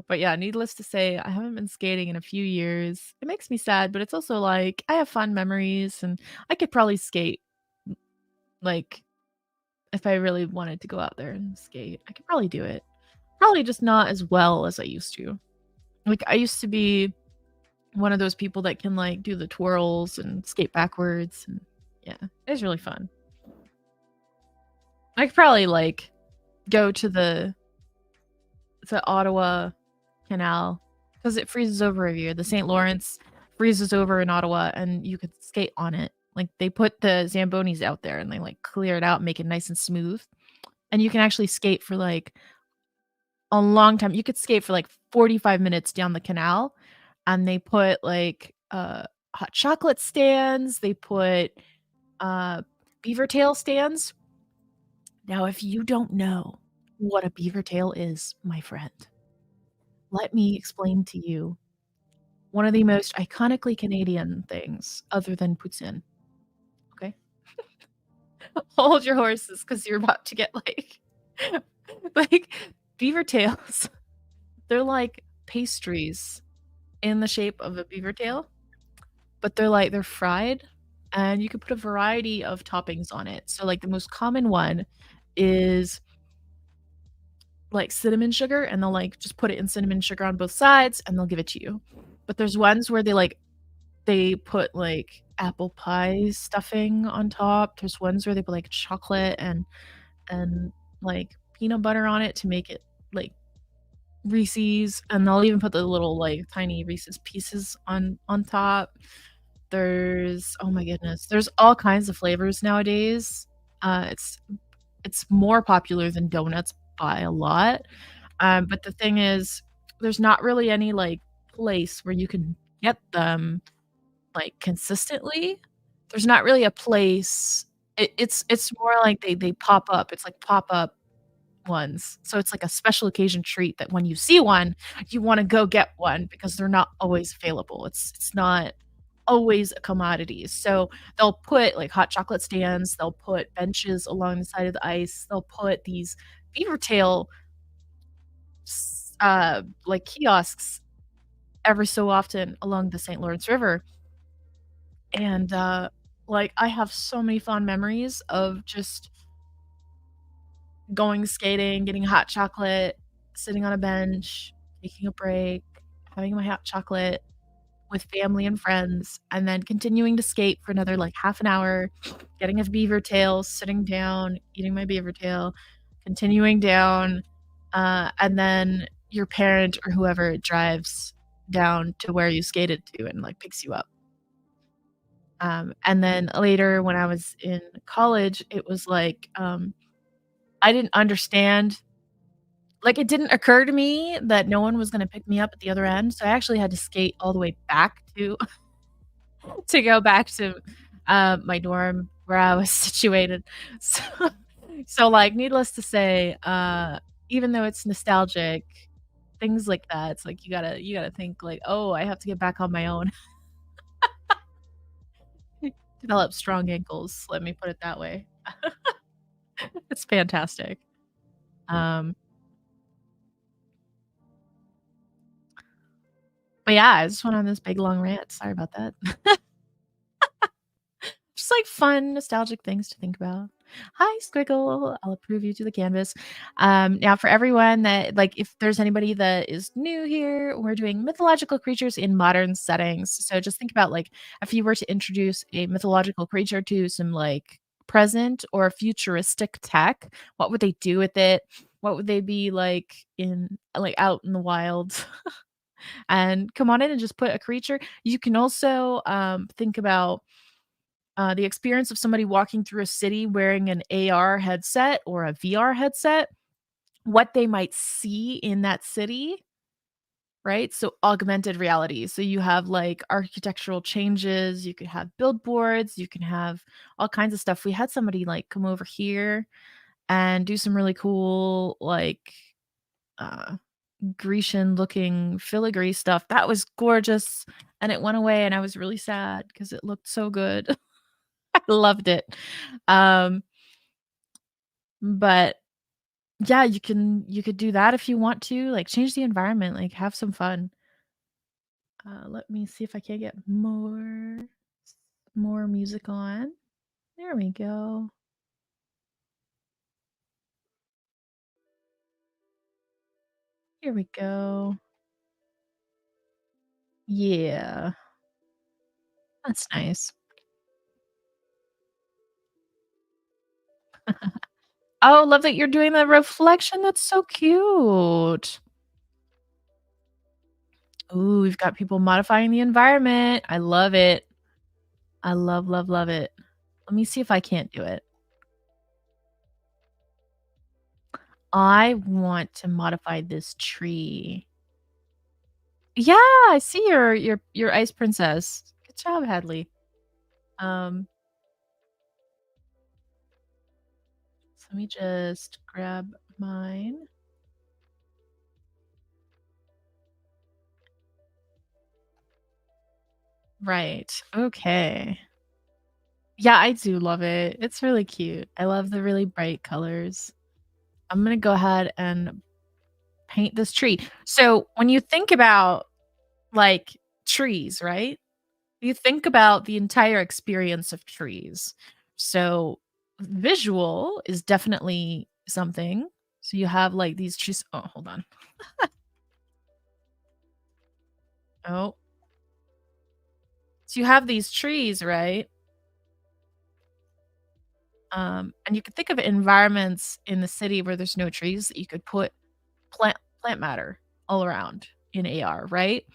But yeah, needless to say, I haven't been skating in a few years. It makes me sad, but it's also like I have fond memories and I could probably skate, like, if I really wanted to go out there and skate, I could probably do it. Probably just not as well as I used to. Like, I used to be one of those people that can, like, do the twirls and skate backwards, and yeah, it was really fun. I could probably, like, go to the Ottawa Canal because it freezes over every year. The St. Lawrence freezes over in Ottawa, and you could skate on it. Like, they put the Zambonis out there, and they, like, clear it out and make it nice and smooth, and you can actually skate for, like, a long time. You could skate for, like, 45 minutes down the canal, and they put, like, hot chocolate stands, they put, uh, beaver tail stands. Now, if you don't know what a beaver tail is, my friend, let me explain to you one of the most iconically Canadian things other than poutine, okay? Hold your horses 'cause you're about to get, like like, beaver tails, they're like pastries in the shape of a beaver tail, but they're fried, and you can put a variety of toppings on it. So, like, the most common one is, like, cinnamon sugar, and they'll, like, just put it in cinnamon sugar on both sides, and they'll give it to you. But there's ones where they put, like, apple pie stuffing on top. There's ones where they put, like, chocolate and, like, peanut butter on it to make it, like, Reese's, and they'll even put the little, like, tiny Reese's Pieces on top. There's oh my goodness, there's all kinds of flavors nowadays. It's more popular than donuts by a lot, but the thing is, there's not really any, like, place where you can get them, like, consistently. There's not really a place. It's more like they pop up. It's like pop-up ones. So it's like a special occasion treat that when you see one, you wanna go get one because they're not always available. It's not always a commodity. So they'll put, like, hot chocolate stands, they'll put benches along the side of the ice, they'll put these beaver tail like, kiosks every so often along the St. Lawrence River, and, like, I have so many fond memories of just going skating, getting hot chocolate, sitting on a bench, taking a break, having my hot chocolate with family and friends, and then continuing to skate for another, like, half an hour, getting a beaver tail, sitting down, eating my beaver tail, continuing down, and then your parent or whoever drives down to where you skated to and, like, picks you up. And then later when I was in college, it was like, I didn't understand. Like, it didn't occur to me that no one was gonna pick me up at the other end, so I actually had to skate all the way back to to go back to, my dorm where I was situated. So like, needless to say, even though it's nostalgic, things like that, it's like you gotta think like, "Oh, I have to get back on my own." Develop strong ankles, let me put it that way. It's fantastic. Um, but yeah, I just went on this big long rant, sorry about that. Just like fun, nostalgic things to think about. Hi, Squiggle. I'll approve you to the canvas. Now, for everyone that, like, if there's anybody that is new here, we're doing mythological creatures in modern settings. So just think about, like, if you were to introduce a mythological creature to some, like, present or futuristic tech, what would they do with it? What would they be like out in the wild? And come on in and just put a creature. You can also think about the experience of somebody walking through a city wearing an AR headset or a VR headset, what they might see in that city, right? So augmented reality. So you have like architectural changes, you could have billboards, you can have all kinds of stuff. We had somebody like come over here and do some really cool like uh Grecian looking filigree stuff. That was gorgeous. And it went away and I was really sad because it looked so good. I loved it. Um, but yeah, you could do that if you want to, like, change the environment, like, have some fun. Let me see if I can get more music on. There we go. Here we go. Yeah. That's nice. Oh, love that you're doing the reflection, that's so cute. Ooh, we've got people modifying the environment. I love it. I love, love, love it. Let me see if I can't do it. I want to modify this tree. Yeah, I see your ice princess. Good job, Hadley. Um, so let me just grab mine. Right. Okay. Yeah, I do love it. It's really cute. I love the really bright colors. I'm gonna go ahead and paint this tree. So when you think about like trees, right? You think about the entire experience of trees. So visual is definitely something. So you have like these trees. Oh, hold on. Oh, so you have these trees, right? And you could think of environments in the city where there's no trees that you could put plant matter all around in AR, right?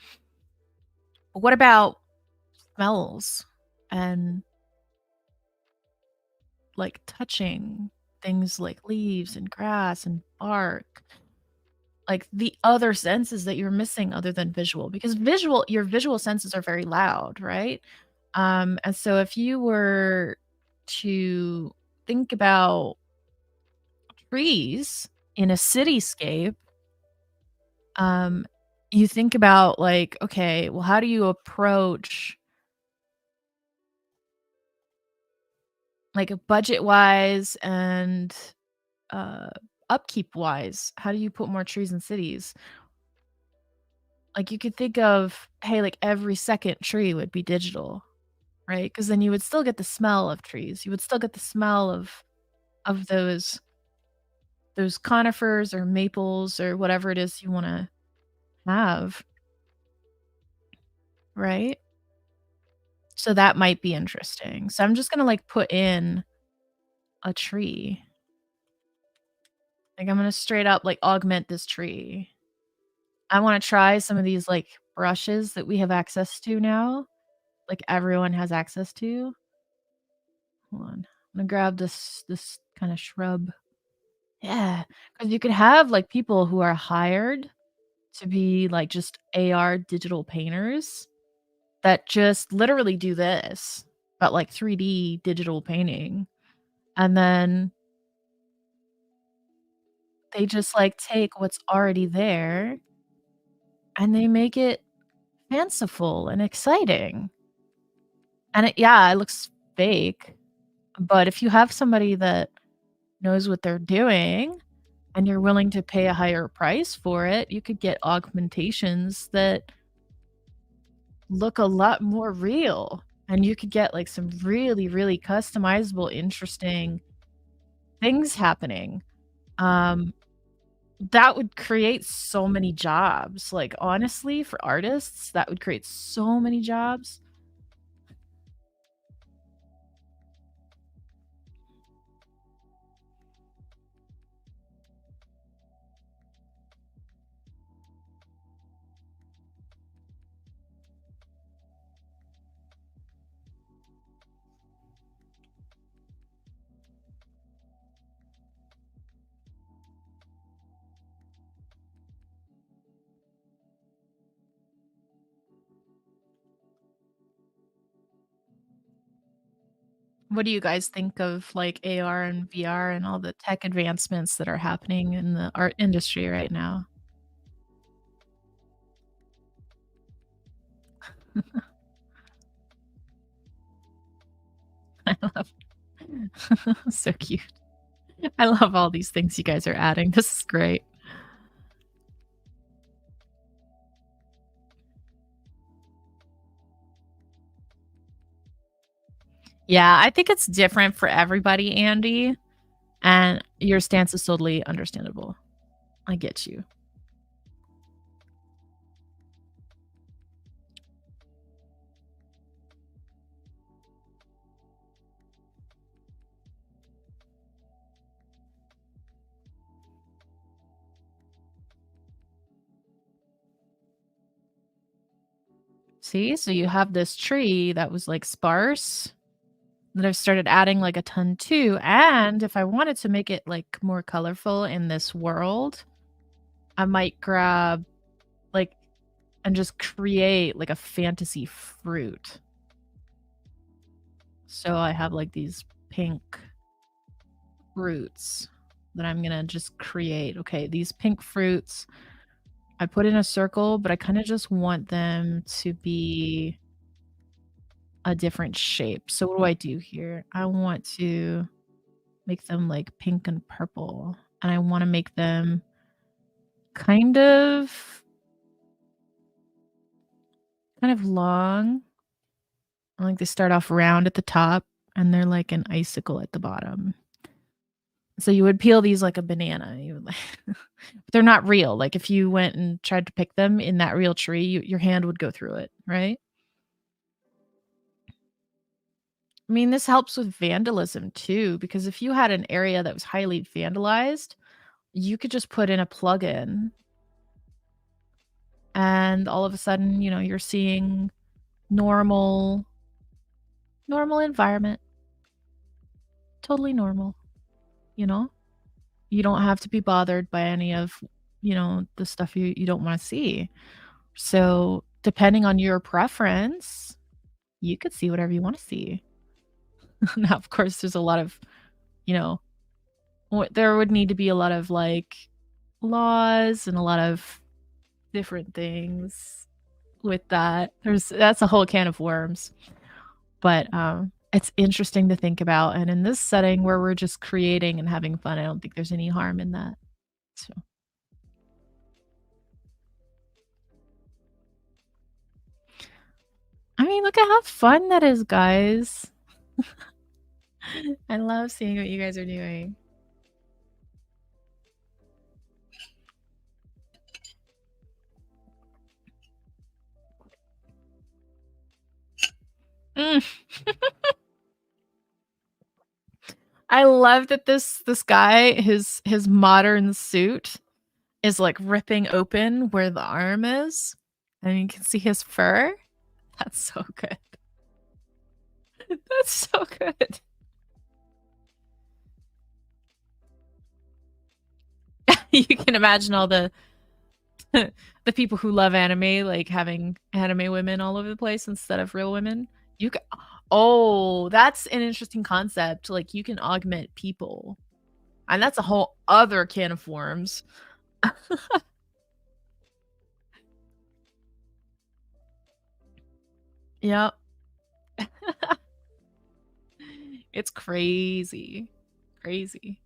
But what about smells and like touching things like leaves and grass and bark? Like the other senses that you're missing other than visual, because your visual senses are very loud, right? And so if you were to think about trees in a cityscape, um, you think about like, okay, well, how do you approach like budget wise and uh upkeep wise? How do you put more trees in cities? Like you could think of, hey, like every second tree would be digital. Right? Because then you would still get the smell of trees. You would still get the smell of those conifers or maples or whatever it is you wanna have, right? So that might be interesting. So I'm just gonna, like, put in a tree. Like, I'm gonna straight up, like, augment this tree. I wanna try some of these, like, brushes that we have access to now, like, everyone has access to. Hold on. I'm gonna grab this kinda shrub. Yeah, because you could have, like, people who are hired to be, like, just AR digital painters that just literally do this, but, like, 3D digital painting, and then they just, like, take what's already there, and they make it fanciful and exciting, and it looks fake, but if you have somebody that knows what they're doing, and you're willing to pay a higher price for it, you could get augmentations that look a lot more real, and you could get, like, some really, really customizable, interesting things happening. Um, that would create so many jobs, like, honestly, for artists, that would create so many jobs. What do you guys think of, like, AR and VR and all the tech advancements that are happening in the art industry right now? I love so cute. I love all these things you guys are adding, this is great. Yeah, I think it's different for everybody, Andy, and your stance is totally understandable. I get you. See? So you have this tree that was, like, sparse that I've started adding, like, a ton to, and if I wanted to make it, like, more colorful in this world, I might grab, like and just create, like, a fantasy fruit. So I have, like, these pink fruits that I'm gonna just create. Okay, these pink fruits, I put in a circle, but I kinda just want them to be a different shape. So what do I do here? I want to make them, like, pink and purple, and I wanna make them kind of long. Like, they start off round at the top, and they're like an icicle at the bottom. So you would peel these like a banana, you would like they're not real, like, if you went and tried to pick them in that real tree, your hand would go through it, right? I mean, this helps with vandalism too, because if you had an area that was highly vandalized, you could just put in a plugin, and all of a sudden, you're seeing normal environment, totally normal, you know? You don't have to be bothered by any of, the stuff you don't wanna see. So, depending on your preference, you could see whatever you wanna see. Now, of course, there's a lot of, you know, there would need to be a lot of, like, laws and a lot of different things with that. That's a whole can of worms, but, it's interesting to think about, and in this setting where we're just creating and having fun, I don't think there's any harm in that, so I mean, look at how fun that is, guys. I love seeing what you guys are doing. Mm. I love that this guy, his modern suit is, like, ripping open where the arm is, and you can see his fur. That's so good. That's so good. You can imagine all the the people who love anime, like, having anime women all over the place instead of real women. You ca Oh, that's an interesting concept, like, you can augment people, and that's a whole other can of worms. Yep. It's crazy. Crazy.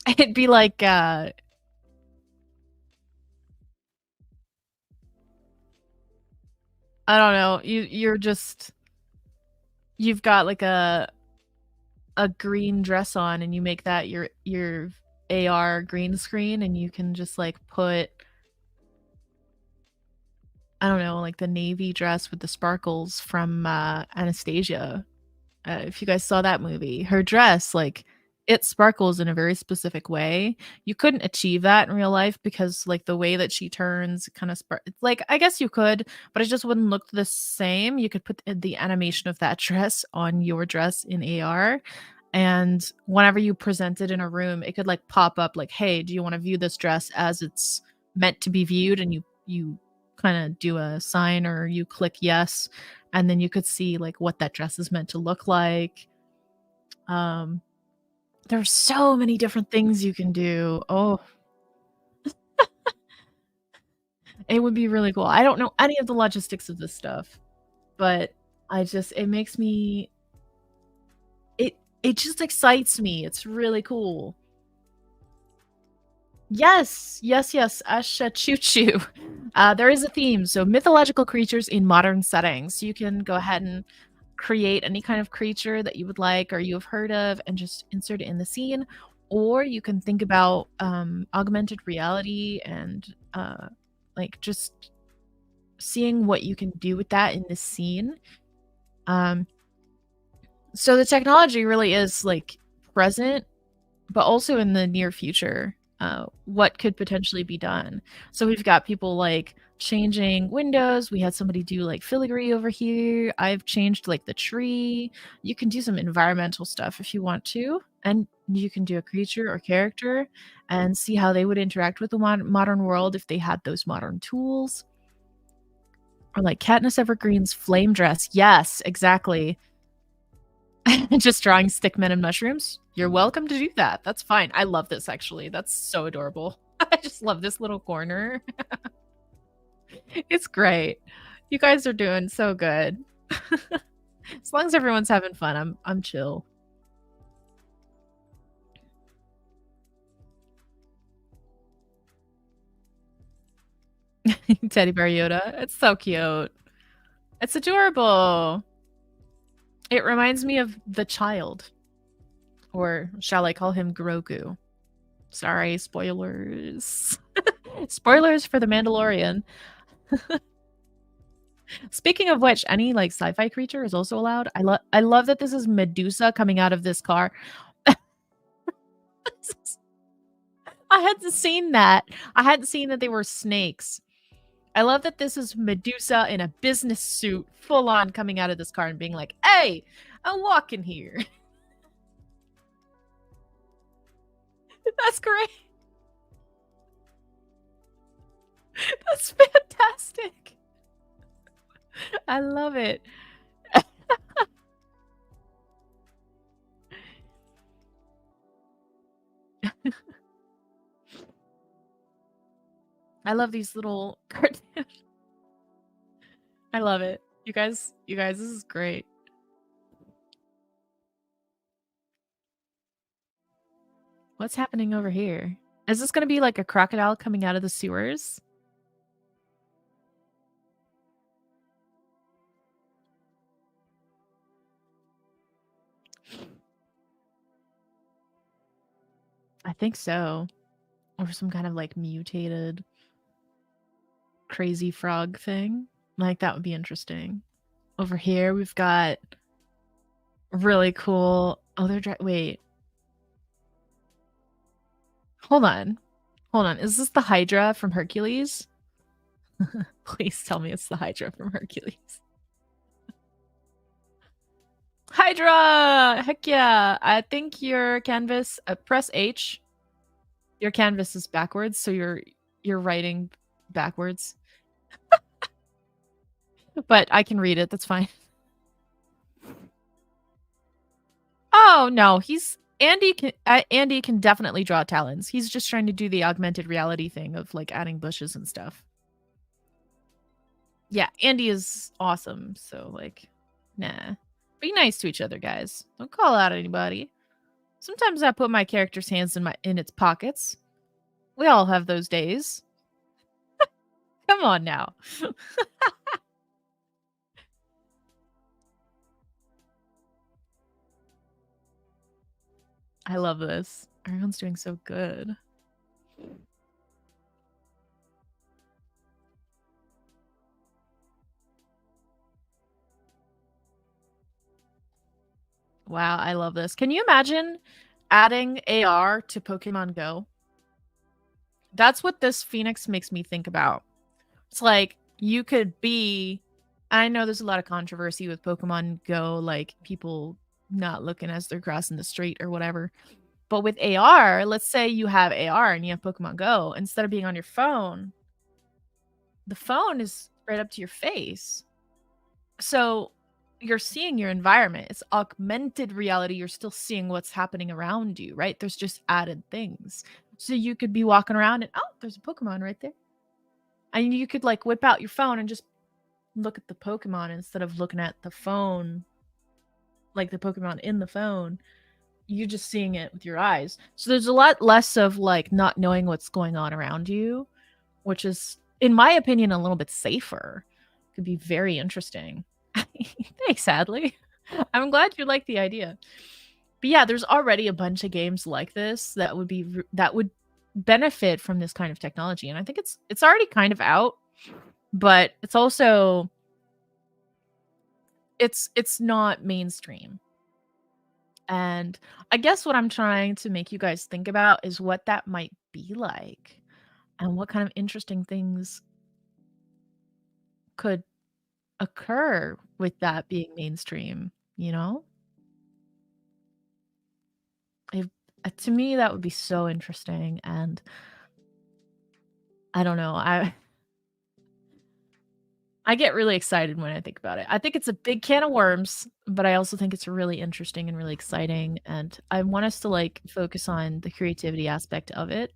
It'd be like, I don't know, you've got, like, a green dress on, and you make that your AR green screen, and you can just, like, put, I don't know, like, the navy dress with the sparkles from, Anastasia. If you guys saw that movie, her dress, like, it sparkles in a very specific way. You couldn't achieve that in real life because, like, the way that she turns kinda like, I guess you could, but it just wouldn't look the same. You could put the animation of that dress on your dress in AR, and whenever you present it in a room, it could, like, pop up like, "Hey, do you wanna view this dress as it's meant to be viewed?" And you kinda do a sign or you click yes, and then you could see, like, what that dress is meant to look like. Um, there's so many different things you can do. Oh, it would be really cool. I don't know any of the logistics of this stuff, but it makes me it just excites me. It's really cool. Yes, yes, yes, Asha Choo Choo. There is a theme, so mythological creatures in modern settings. You can go ahead and create any kind of creature that you would like or you have heard of and just insert it in the scene, or you can think about, augmented reality and, like, just seeing what you can do with that in the scene. Um, so the technology really is, like, present, but also in the near future. what could potentially be done. So we've got people like changing windows. We had somebody do like filigree over here. I've changed like the tree. You can do some environmental stuff if you want to. And you can do a creature or character and see how they would interact with the modern world if they had those modern tools. Or like Katniss Evergreen's flame dress. Yes, exactly. Just drawing stickmen and mushrooms. You're welcome to do that. That's fine. I love this actually. That's so adorable. I just love this little corner. It's great. You guys are doing so good. As long as everyone's having fun, I'm chill. Teddy Bear Yoda. It's so cute. It's adorable. It reminds me of the child. Or shall I call him Grogu? Sorry, spoilers. Spoilers for The Mandalorian. Speaking of which, any like sci-fi creature is also allowed. I love that this is Medusa coming out of this car. I hadn't seen that. I hadn't seen that they were snakes. I love that this is Medusa in a business suit, full on coming out of this car and being like, "Hey, I'm walking here." That's great. That's fantastic. I love it. I love these little cartoons. I love it. You guys, this is great. What's happening over here? Is this going to be like a crocodile coming out of the sewers? I think so. Or some kind of like mutated crazy frog thing. Like that would be interesting. Over here we've got really cool. Oh, wait. Hold on. Hold on. Is this the Hydra from Hercules? Please tell me it's the Hydra from Hercules. Hydra! Heck yeah! I think your canvas, press H. Your canvas is backwards, so you're writing backwards. But I can read it, that's fine. Oh, no, Andy can definitely draw talons. He's just trying to do the augmented reality thing of like adding bushes and stuff. Yeah, Andy is awesome, so like, nah. Be nice to each other, guys. Don't call out anybody. Sometimes I put my character's hands in its pockets. We all have those days. Come on now. I love this. Everyone's doing so good. Wow, I love this. Can you imagine adding AR to Pokemon Go? That's what this Phoenix makes me think about. It's like you could be. I know there's a lot of controversy with Pokemon Go, like people not looking as they're crossing the street or whatever. But with AR, let's say you have AR and you have Pokemon Go, instead of being on your phone, the phone is right up to your face. So you're seeing your environment. It's augmented reality. You're still seeing what's happening around you, right? There's just added things. So you could be walking around and, oh, there's a Pokemon right there. And you could like whip out your phone and just look at the Pokemon instead of looking at the phone, like the Pokemon in the phone. You're just seeing it with your eyes. So there's a lot less of like not knowing what's going on around you, which is, in my opinion, a little bit safer. Could be very interesting. Thanks, Sadly. I'm glad you like the idea. But yeah, there's already a bunch of games like this that would benefit from this kind of technology, and I think it's already kind of out, but it's also it's not mainstream. And I guess what I'm trying to make you guys think about is what that might be like? And what kind of interesting things could occur with that being mainstream, you know? If to me, that would be so interesting, and I don't know, I get really excited when I think about it. I think it's a big can of worms, but I also think it's really interesting and really exciting, and I want us to, like, focus on the creativity aspect of it.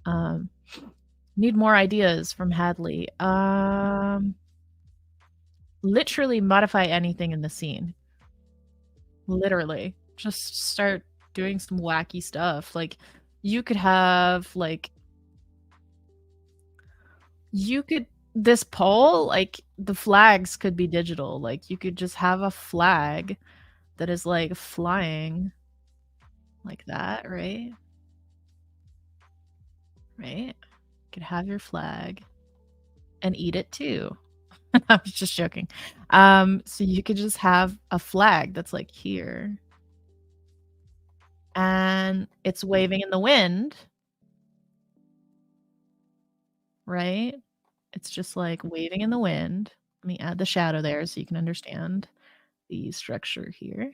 Um, need more ideas from Hadley. Literally modify anything in the scene. Literally. Just start doing some wacky stuff. Like, you could have, like you could this pole, like, the flags could be digital. Like, you could just have a flag that is, like, flying like that, right? Right? You could have your flag and eat it too. I was just joking. So you could just have a flag that's, like, here, and it's waving in the wind, right? It's just, like, waving in the wind. Let me add the shadow there so you can understand the structure here.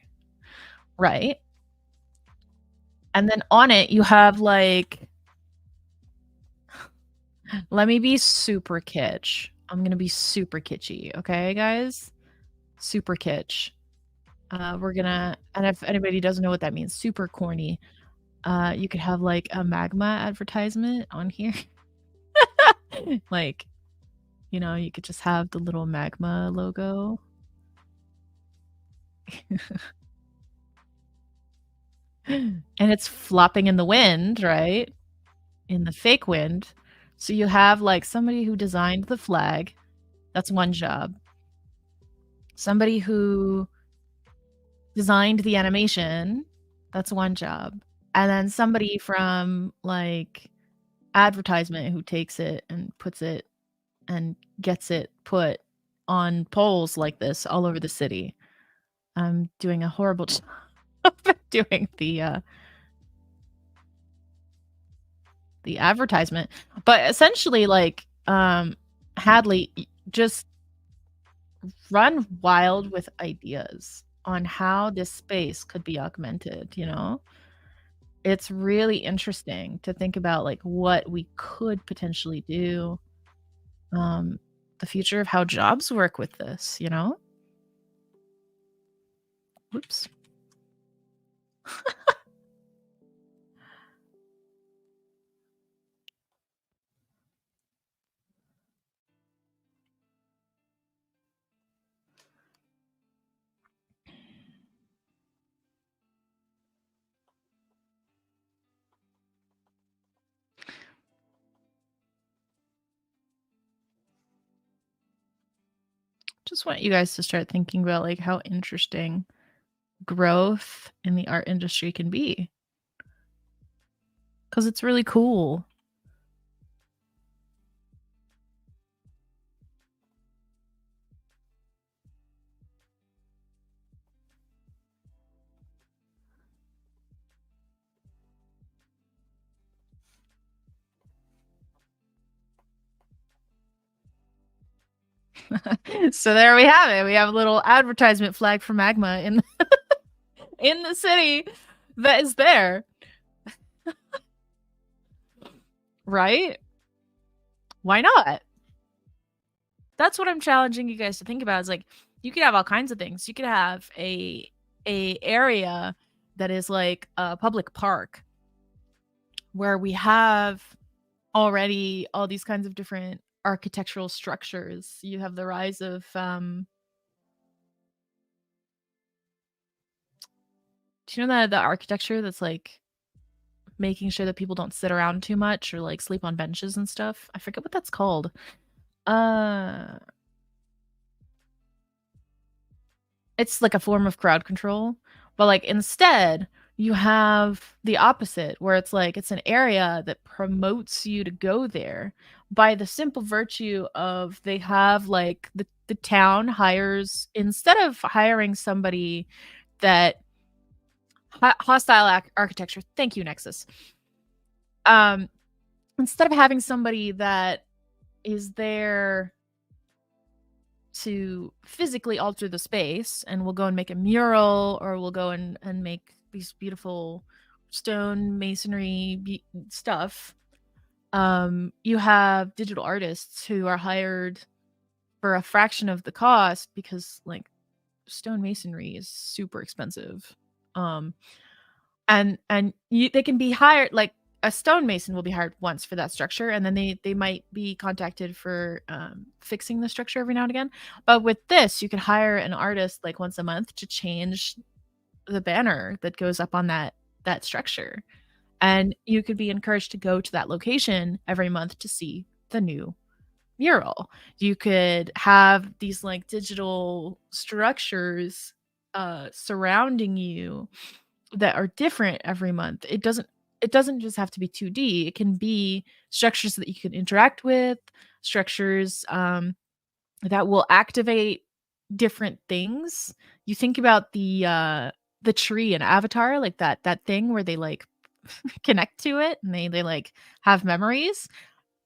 Right. And then on it, you have, like let me be super kitsch. I'm gonna be super kitschy, okay, guys? Super kitsch. We're gonna and if anybody doesn't know what that means, super corny. You could have, like, a Magma advertisement on here. Like, you know, you could just have the little Magma logo. And it's flopping in the wind, right? In the fake wind. So you have, like, somebody who designed the flag, that's one job. Somebody who designed the animation, that's one job. And then somebody from, like, advertisement who takes it and puts it and gets it put on poles like this all over the city. I'm doing a horrible job of doing the advertisement, but essentially, like, Hadley, just run wild with ideas on how this space could be augmented, you know? It's really interesting to think about, like, what we could potentially do, um, the future of how jobs work with this, you know? Oops. Just want you guys to start thinking about, like, how interesting growth in the art industry can be, because it's really cool. So there we have it. We have a little advertisement flag for Magma in in the city that is there, right? Why not? That's what I'm challenging you guys to think about is, like, you could have all kinds of things. You could have a area that is like a public park where we have already all these kinds of different architectural structures. You have the rise of, do you know the architecture that's, like, making sure that people don't sit around too much or, like, sleep on benches and stuff? I forget what that's called. Uh, it's like a form of crowd control, but, like, instead, you have the opposite where it's like it's an area that promotes you to go there by the simple virtue of they have, like, the town hires instead of hiring somebody that hostile architecture, thank you, Nexus. Um, Instead of having somebody that is there to physically alter the space and we'll go and make a mural or we'll go and make these beautiful stone masonry stuff. You have digital artists who are hired for a fraction of the cost because like stone masonry is super expensive. Um they can be hired like a stonemason will be hired once for that structure, and then they might be contacted for fixing the structure every now and again. But with this, you could hire an artist like once a month to change the banner that goes up on that structure, and you could be encouraged to go to that location every month to see the new mural. You could have these like digital structures surrounding you that are different every month. It doesn't just have to be 2D. It can be structures that you can interact with, structures that will activate different things. You think about the tree in Avatar, like that thing where they like connect to it and they like have memories.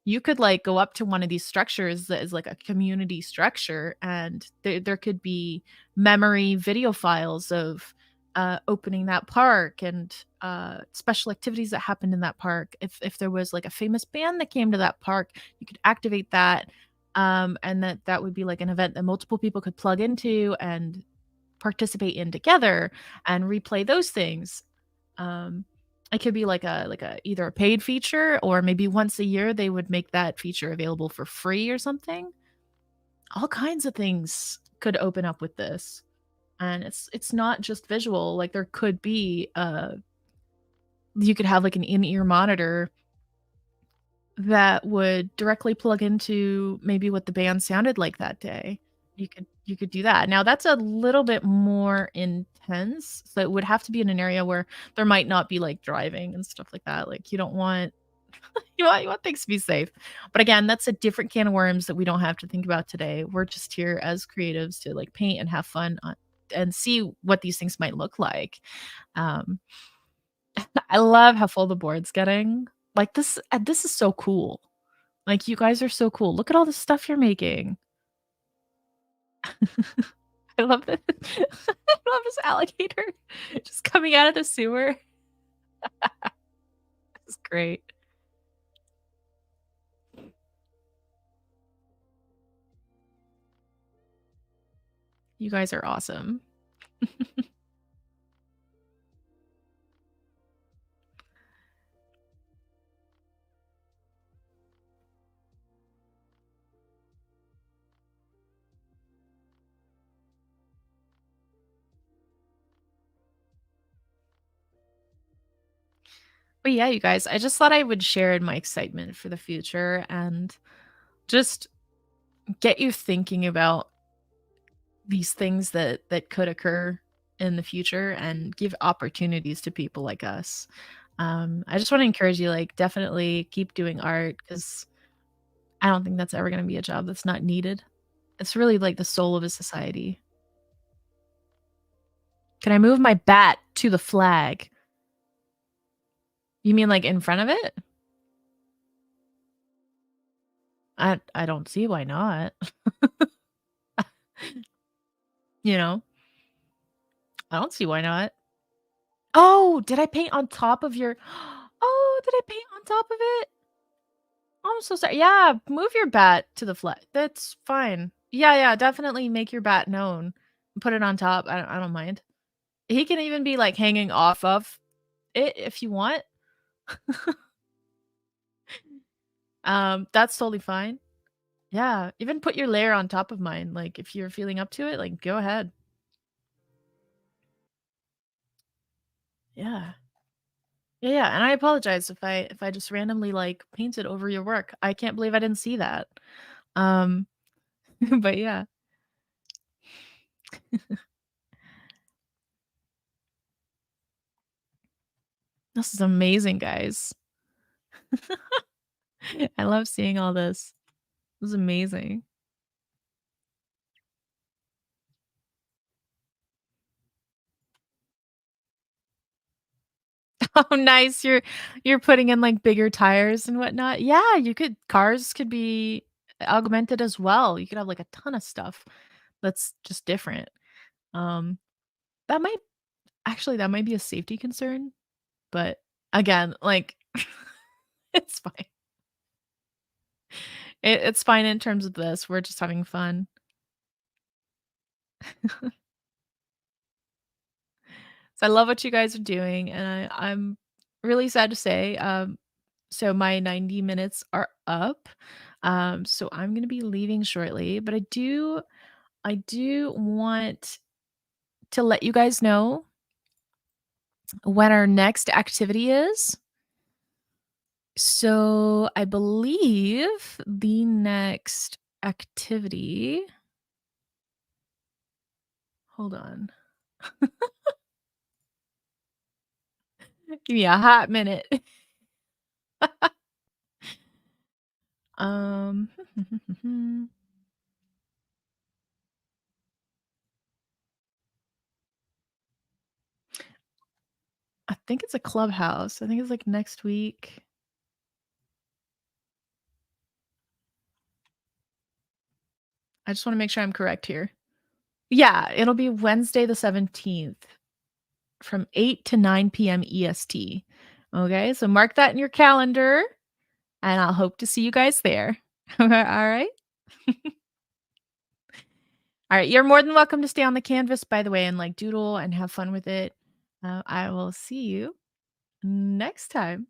You could like go up to one of these structures that is like a community structure, and there could be memory video files of opening that park and special activities that happened in that park. If there was like a famous band that came to that park, you could activate that, and that would be like an event that multiple people could plug into and participate in together and replay those things. um, it could be like a either a paid feature or maybe once a year they would make that feature available for free or something. All kinds of things could open up with this. And it's not just visual. Like there could be you could have like an in-ear monitor that would directly plug into maybe what the band sounded like that day. You could do that. Now that's a little bit more intense, so it would have to be in an area where there might not be, like, driving and stuff like that. Like, you don't want you want things to be safe. But again, that's a different can of worms that we don't have to think about today. We're just here as creatives to, like, paint and have fun on and see what these things might look like. Um, I love how full the board's getting. Like, this is so cool. Like, you guys are so cool. Look at all the stuff you're making. I love this. I love this alligator just coming out of the sewer. It's great. You guys are awesome. But yeah, you guys, I just thought I would share my excitement for the future and just get you thinking about these things that could occur in the future and give opportunities to people like us. I just want to encourage you, like, definitely keep doing art because I don't think that's ever going to be a job that's not needed. It's really like the soul of a society. Can I move my bat to the flag? You mean like in front of it? I don't see why not. You know? I don't see why not. Oh, did I paint on top of your Oh, did I paint on top of it? Oh, I'm so sorry. Yeah, move your bat to the flag. That's fine. Yeah, yeah, definitely make your bat known. Put it on top. I don't mind. He can even be like hanging off of it if you want. That's totally fine. Yeah, even put your layer on top of mine. Like if you're feeling up to it, like go ahead. Yeah. Yeah, yeah, and I apologize if I just randomly, like, painted over your work. I can't believe I didn't see that. Um, but yeah, this is amazing, guys. I love seeing all this. This is amazing. Oh, nice. You're putting in, like, bigger tires and whatnot. Yeah, you could cars could be augmented as well. You could have, like, a ton of stuff that's just different. Um, that might that might be a safety concern, but again, like, it's fine. It's fine in terms of this. We're just having fun. So I love what you guys are doing, and I'm really sad to say, so my 90 minutes are up. So I'm gonna be leaving shortly, but I do want to let you guys know when our next activity is. So I believe the next activity, hold on. Give me a hot minute. Um, I think it's a clubhouse. I think it's like next week. I just want to make sure I'm correct here. Yeah, it'll be Wednesday the 17th from 8 to 9 p.m. EST. Okay, so mark that in your calendar and I'll hope to see you guys there. All right. All right. You're more than welcome to stay on the canvas, by the way, and like doodle and have fun with it. I will see you next time.